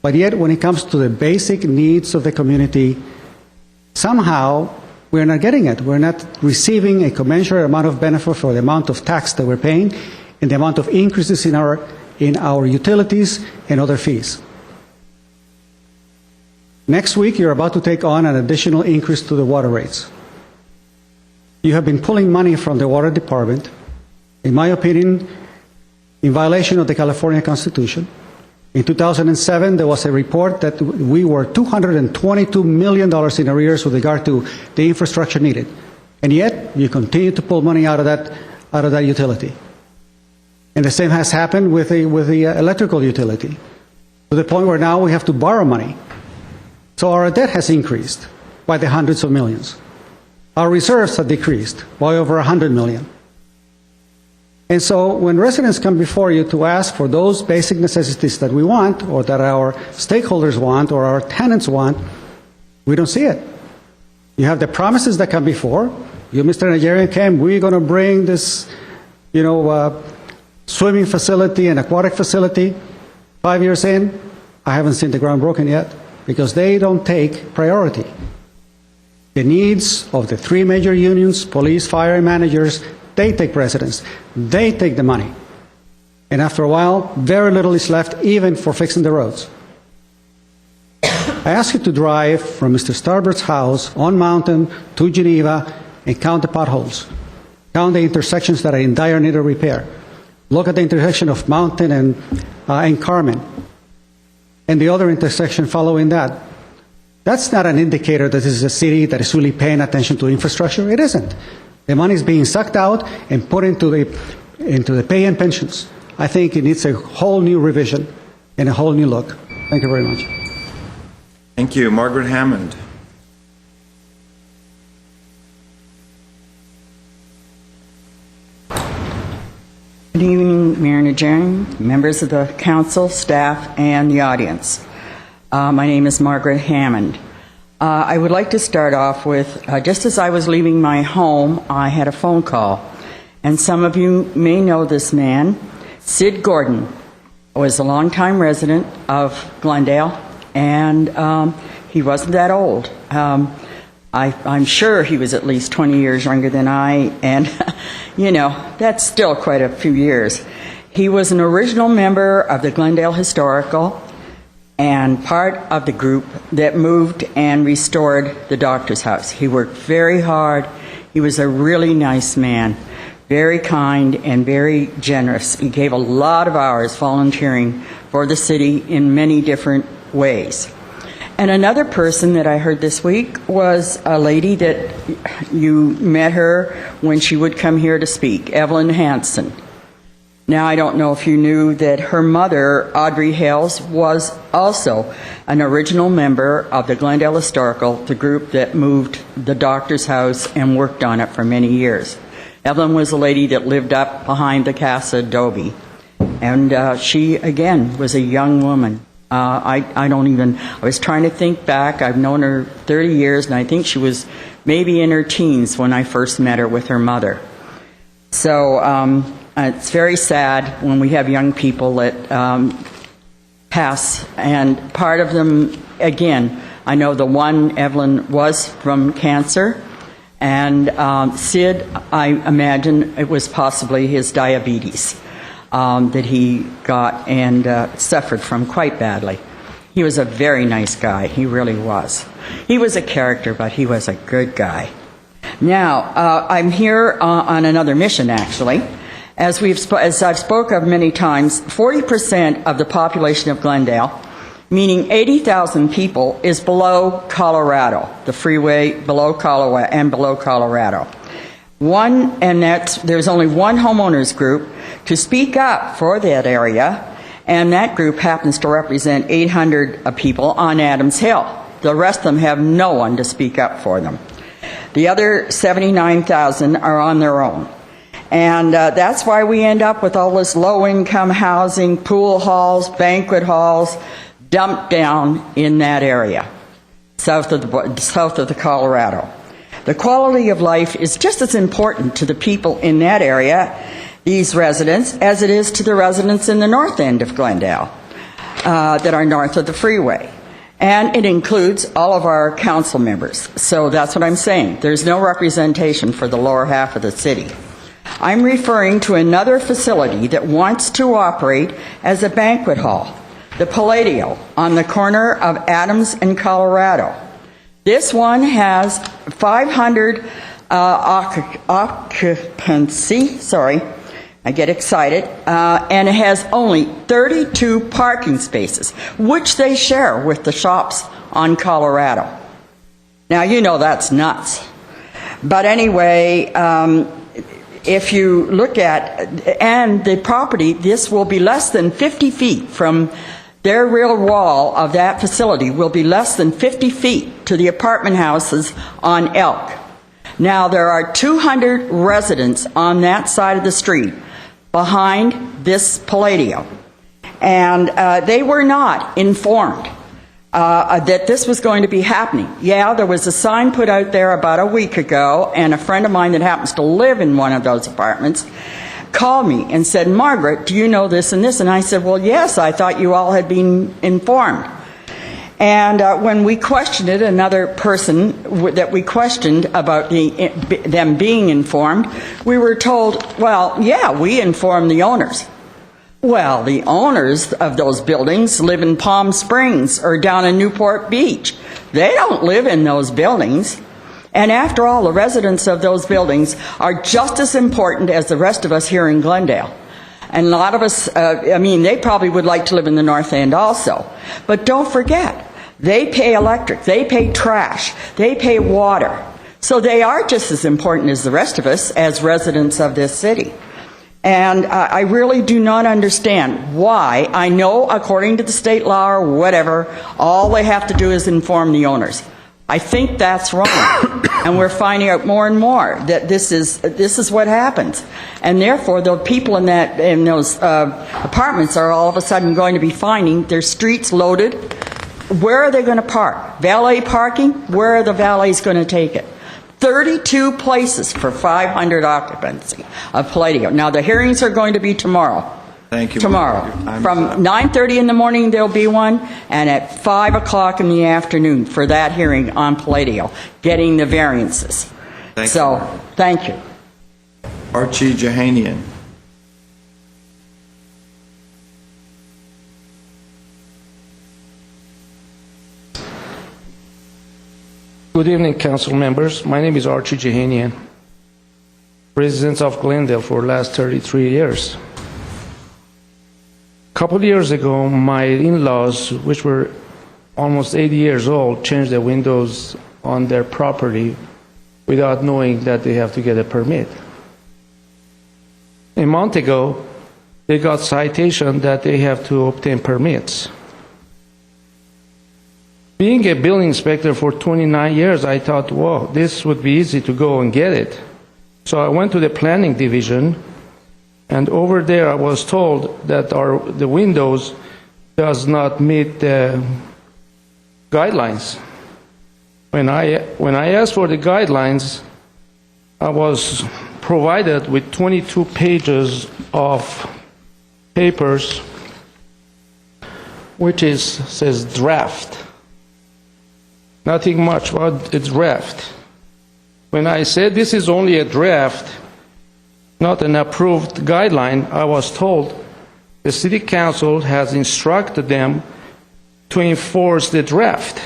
But yet, when it comes to the basic needs of the community, somehow we're not getting it. We're not receiving a commensurate amount of benefit for the amount of tax that we're paying and the amount of increases in our in our utilities and other fees. Next week, you're about to take on an additional increase to the water rates. You have been pulling money from the Water Department, in my opinion, in violation of the California Constitution. In 2007, there was a report that we were $222 million in arrears with regard to the infrastructure needed. And yet, you continue to pull money out of that utility. And the same has happened with the electrical utility, to the point where now we have to borrow money. So our debt has increased by the hundreds of millions. Our reserves have decreased by over 100 million. And so when residents come before you to ask for those basic necessities that we want, or that our stakeholders want, or our tenants want, we don't see it. You have the promises that come before. You, Mr. Nigerian, came, we're going to bring this, swimming facility and aquatic facility. 5 years in, I haven't seen the ground broken yet, because they don't take priority. The needs of the three major unions, police, fire, and managers, they take precedence. They take the money. And after a while, very little is left even for fixing the roads. I ask you to drive from Mr. Starbird's house on Mountain to Geneva and count the potholes. Count the intersections that are in dire need of repair. Look at the intersection of Mountain and Carmen, and the other intersection following that. That's not an indicator that this is a city that is really paying attention to infrastructure. It isn't. The money is being sucked out and put into the pay and pensions. I think it needs a whole new revision and a whole new look. Thank you very much. Thank you. Margaret Hammond. Good evening, Mayor Najarian, members of the council, staff, and the audience. My name is Margaret Hammond. I would like to start off with, just as I was leaving my home, I had a phone call. And some of you may know this man. Sid Gordon was a longtime resident of Glendale, and he wasn't that old. I'm sure he was at least 20 years younger than I, and that's still quite a few years. He was an original member of the Glendale Historical and part of the group that moved and restored the doctor's house. He worked very hard. He was a really nice man, very kind and very generous. He gave a lot of hours volunteering for the city in many different ways. And another person that I heard this week was a lady that you met her when she would come here to speak, Evelyn Hansen. Now, I don't know if you knew that her mother, Audrey Hales, was also an original member of the Glendale Historical, the group that moved the doctor's house and worked on it for many years. Evelyn was a lady that lived up behind the Casa Adobe. And she, again, was a young woman. I was trying to think back. I've known her 30 years, and I think she was maybe in her teens when I first met her with her mother. So it's very sad when we have young people that pass, and part of them, again, I know the one, Evelyn, was from cancer, and Sid, I imagine it was possibly his diabetes that he got and suffered from quite badly. He was a very nice guy. He really was. He was a character, but he was a good guy. Now, I'm here on another mission, actually. As I've spoke of many times, 40% of the population of Glendale, meaning 80,000 people, is below Colorado, the freeway below Colorado and below Colorado. There's only one homeowners group to speak up for that area, and that group happens to represent 800 people on Adams Hill. The rest of them have no one to speak up for them. The other 79,000 are on their own. And that's why we end up with all this low-income housing, pool halls, banquet halls, dumped down in that area, south of the Colorado. The quality of life is just as important to the people in that area, these residents, as it is to the residents in the north end of Glendale that are north of the freeway. And it includes all of our council members. So that's what I'm saying. There's no representation for the lower half of the city. I'm referring to another facility that wants to operate as a banquet hall, the Palladio, on the corner of Adams and Colorado. This one has 500 occupancy, I get excited, and it has only 32 parking spaces, which they share with the shops on Colorado. Now, you know that's nuts. But anyway, if you look at, and the property, this will be less than 50 feet from their rear wall of that facility will be less than 50 feet to the apartment houses on Elk. Now, there are 200 residents on that side of the street behind this Palladio, and they were not informed that this was going to be happening. Yeah, there was a sign put out there about a week ago, and a friend of mine that happens to live in one of those apartments called me and said, "Margaret, do you know this and this?" And I said, "Well, yes, I thought you all had been informed." And when we questioned it, another person that we questioned about them being informed, we were told, "Well, yeah, we informed the owners." Well, the owners of those buildings live in Palm Springs or down in Newport Beach. They don't live in those buildings. And after all, the residents of those buildings are just as important as the rest of us here in Glendale. And a lot of us, they probably would like to live in the North End also. But don't forget, they pay electric, they pay trash, they pay water. So they are just as important as the rest of us as residents of this city. And I really do not understand why. I know according to the state law or whatever, all they have to do is inform the owners. I think that's wrong. And we're finding out more and more that this is what happens. And therefore, the people in those apartments are all of a sudden going to be finding their streets loaded. Where are they going to park? Valet parking? Where are the valets going to take it? 32 places for 500 occupancy of Palladio. Now, the hearings are going to be tomorrow. Thank you. Tomorrow. From 9:30 in the morning, there'll be one, and at 5 o'clock in the afternoon for that hearing on Palladio, getting the variances. Thank you. Archie Jahanian. Good evening, council members. My name is Archie Jahanian, resident of Glendale for the last 33 years. A couple of years ago, my in-laws, which were almost 80 years old, changed the windows on their property without knowing that they have to get a permit. A month ago, they got citation that they have to obtain permits. Being a building inspector for 29 years, I thought, whoa, this would be easy to go and get it. So I went to the planning division, and over there I was told that the windows does not meet the guidelines. When I asked for the guidelines, I was provided with 22 pages of papers, which says draft. Nothing much about a draft. When I said this is only a draft, not an approved guideline, I was told the city council has instructed them to enforce the draft.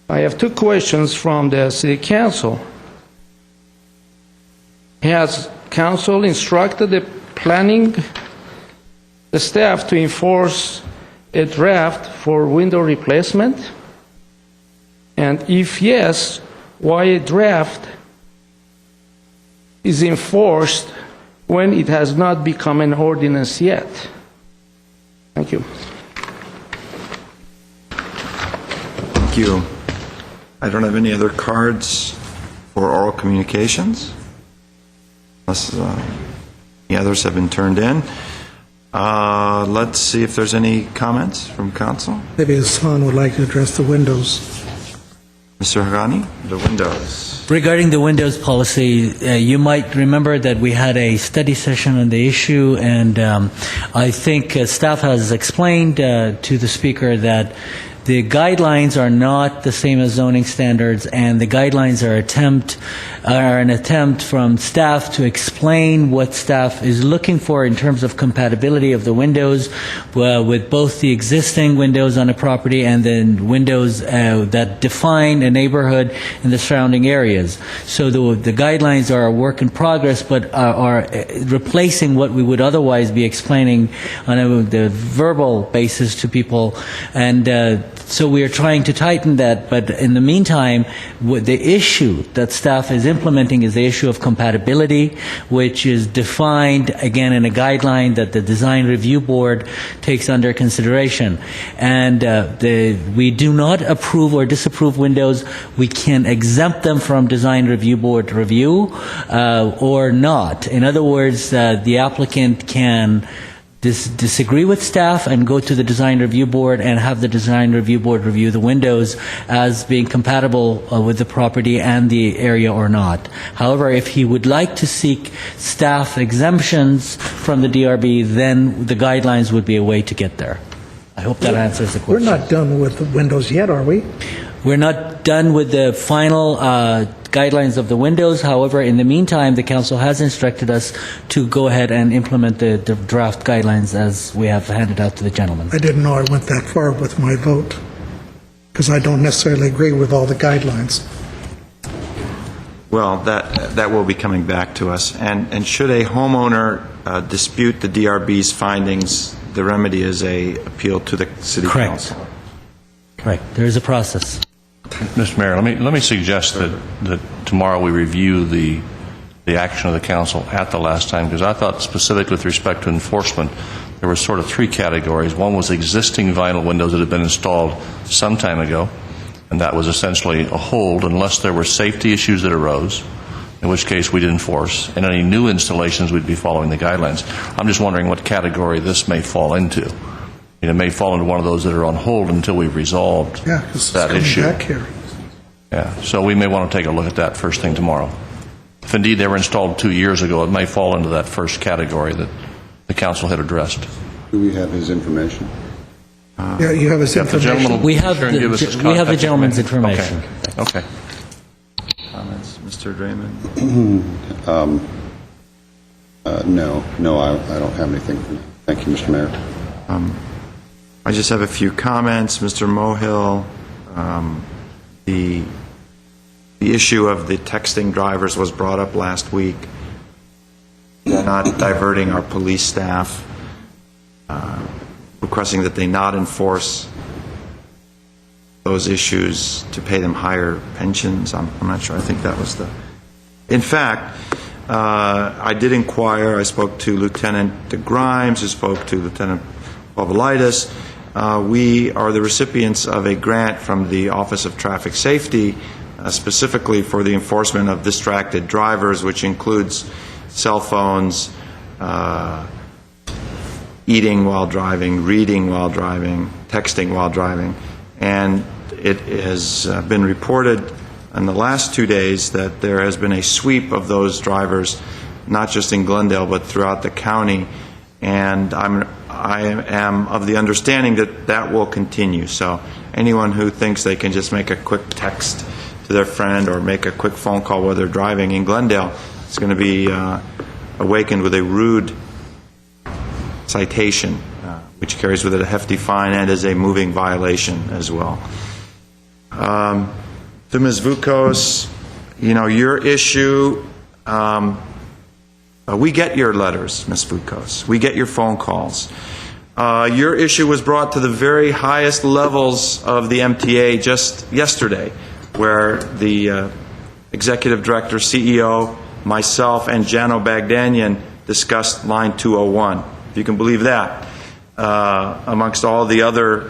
I have two questions from the city council. Has council instructed the staff to enforce a draft for window replacement? And if yes, why a draft is enforced when it has not become an ordinance yet? Thank you. Thank you. I don't have any other cards for oral communications, unless the others have been turned in. Let's see if there's any comments from council. Maybe Hassan would like to address the windows. Mr. Hagani, the windows. Regarding the windows policy, you might remember that we had a study session on the issue, and I think staff has explained to the speaker that the guidelines are not the same as zoning standards, and the guidelines are attempt are an attempt from staff to explain what staff is looking for in terms of compatibility of the windows with both the existing windows on a property and then windows that define a neighborhood and the surrounding areas. So the guidelines are a work in progress, but are replacing what we would otherwise be explaining on the verbal basis to people. And so we are trying to tighten that, but in the meantime, the issue that staff is implementing is the issue of compatibility, which is defined, again, in a guideline that the Design Review Board takes under consideration. And we do not approve or disapprove windows. We can exempt them from Design Review Board review or not. In other words, the applicant can disagree with staff and go to the Design Review Board and have the Design Review Board review the windows as being compatible with the property and the area or not. However, if he would like to seek staff exemptions from the DRB, then the guidelines would be a way to get there. I hope that answers the question. We're not done with the windows yet, are we? We're not done with the final guidelines of the windows. However, in the meantime, the council has instructed us to go ahead and implement the draft guidelines as we have handed out to the gentleman. I didn't know I went that far with my vote, because I don't necessarily agree with all the guidelines. Well, that will be coming back to us. And should a homeowner dispute the DRB's findings, the remedy is a appeal to the City Council. Correct. There is a process. Mr. Mayor, let me suggest that tomorrow we review the action of the council at the last time, because I thought specifically with respect to enforcement, there were sort of three categories. One was existing vinyl windows that had been installed some time ago, and that was essentially a hold unless there were safety issues that arose, in which case we'd enforce. And any new installations, we'd be following the guidelines. I'm just wondering what category this may fall into. It may fall into one of those that are on hold until we've resolved that issue. Back here. Yeah, so we may want to take a look at that first thing tomorrow. If indeed they were installed 2 years ago, it may fall into that first category that the council had addressed. Do we have his information? Yeah, you have his information. We have the gentleman's information. Okay. Comments, Mr. Draymond? No, I don't have anything. Thank you, Mr. Mayor. I just have a few comments. Mr. Mohill, the issue of the texting drivers was brought up last week. They're not diverting our police staff, requesting that they not enforce those issues to pay them higher pensions. I'm not sure. I think that was the... In fact, I did inquire. I spoke to Lieutenant Grimes, who spoke to Lieutenant Pavlidis. We are the recipients of a grant from the Office of Traffic Safety, specifically for the enforcement of distracted drivers, which includes cell phones, eating while driving, reading while driving, texting while driving. And it has been reported in the last 2 days that there has been a sweep of those drivers, not just in Glendale, but throughout the county. And I am of the understanding that that will continue. So anyone who thinks they can just make a quick text to their friend or make a quick phone call while they're driving in Glendale is going to be awakened with a rude citation, which carries with it a hefty fine and is a moving violation as well. To Ms. Vukos, your issue, we get your letters, Ms. Vukos. We get your phone calls. Your issue was brought to the very highest levels of the MTA just yesterday, where the executive director, CEO, myself, and Jano Bagdanian discussed Line 201. If you can believe that. Amongst all the other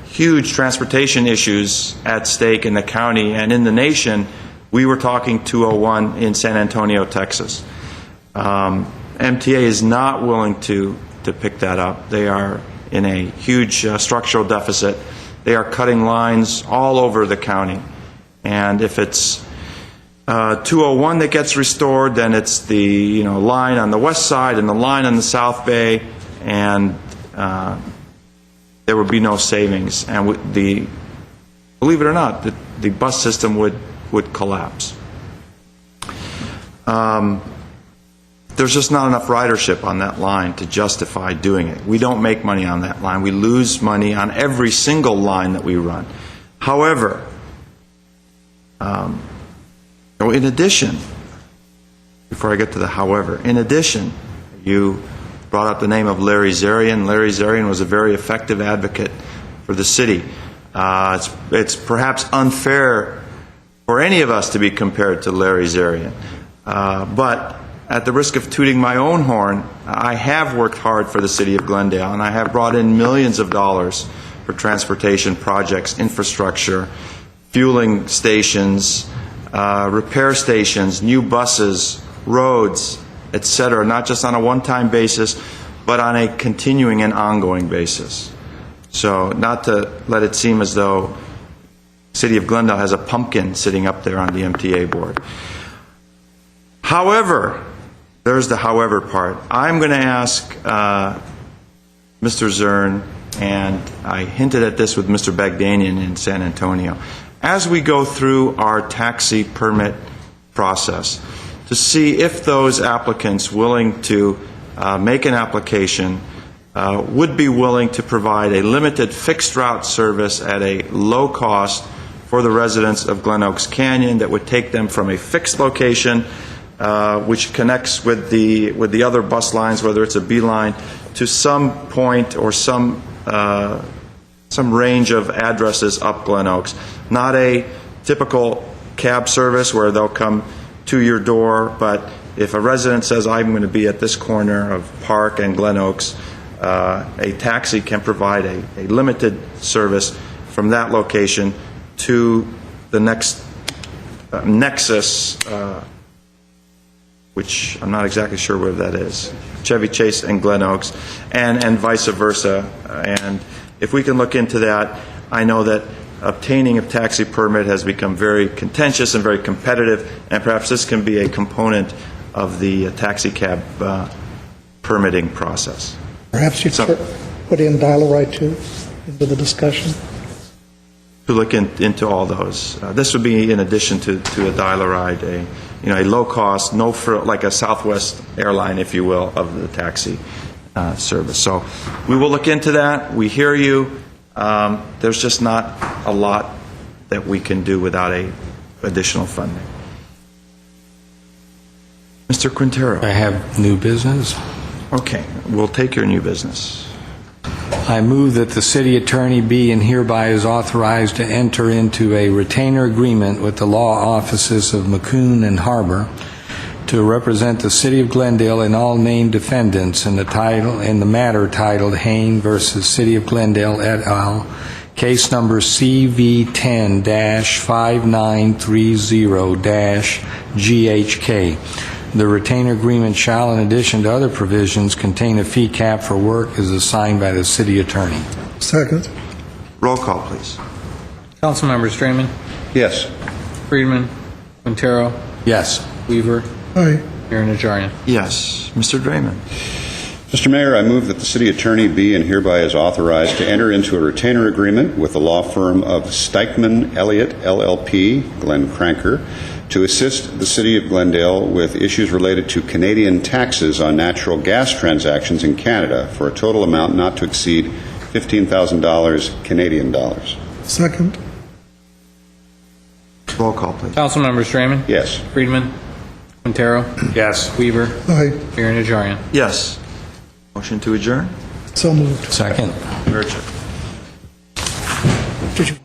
huge transportation issues at stake in the county and in the nation, we were talking 201 in San Antonio, Texas. MTA is not willing to pick that up. They are in a huge structural deficit. They are cutting lines all over the county. And if it's 201 that gets restored, then it's the line on the west side and the line on the South Bay, and there would be no savings. And believe it or not, the bus system would collapse. there's just not enough ridership on that line to justify doing it. We don't make money on that line. We lose money on every single line that we run. However, in addition, before I get to the however, in addition, you brought up the name of Larry Zarian. Larry Zarian was a very effective advocate for the city. It's perhaps unfair for any of us to be compared to Larry Zarian. But at the risk of tooting my own horn, I have worked hard for the city of Glendale, and I have brought in millions of dollars for transportation projects, infrastructure, fueling stations, repair stations, new buses, roads, etc., not just on a one-time basis, but on a continuing and ongoing basis. So not to let it seem as though the city of Glendale has a pumpkin sitting up there on the MTA board. However, there's the however part. I'm going to ask Mr. Zern, and I hinted at this with Mr. Bagdanian in San Antonio, as we go through our taxi permit process, to see if those applicants willing to make an application would be willing to provide a limited fixed route service at a low cost for the residents of Glen Oaks Canyon that would take them from a fixed location which connects with the other bus lines, whether it's a B line, to some point or some range of addresses up Glen Oaks. Not a typical cab service where they'll come to your door, but if a resident says, I'm going to be at this corner of Park and Glen Oaks, a taxi can provide a limited service from that location to the next nexus, which I'm not exactly sure where that is, Chevy Chase and Glen Oaks, and vice versa. And if we can look into that, I know that obtaining a taxi permit has become very contentious and very competitive, and perhaps this can be a component of the taxi cab permitting process. Perhaps you could put in dial-a-ride too into the discussion. To look into all those. This would be in addition to a dial-a-ride, a low-cost, like a Southwest airline, if you will, of the taxi service. So we will look into that. We hear you. There's just not a lot that we can do without additional funding. Mr. Quintero. I have new business. Okay, we'll take your new business. I move that the city attorney be and hereby is authorized to enter into a retainer agreement with the law offices of McCoon and Harbor to represent the city of Glendale and all named defendants in the matter titled Hain versus City of Glendale et al., case number CV10-5930-GHK. The retainer agreement shall, in addition to other provisions, contain a fee cap for work as assigned by the city attorney. Second. Roll call, please. Councilmembers Draymond, Yes. Friedman, Quintero, Yes. Weaver, Aye. Mayor Najarian. Yes. Mr. Draymond. Mr. Mayor, I move that the city attorney be and hereby is authorized to enter into a retainer agreement with the law firm of Steichman Elliott LLP, Glenn Cranker, to assist the city of Glendale with issues related to Canadian taxes on natural gas transactions in Canada for a total amount not to exceed $15,000 Canadian dollars. Second. Roll call, please. Councilmembers Draymond, Yes. Friedman, Quintero, Yes. Weaver, Aye. Mayor Najarian. Yes. Motion to adjourn? So moved. Second. Urgent. Did you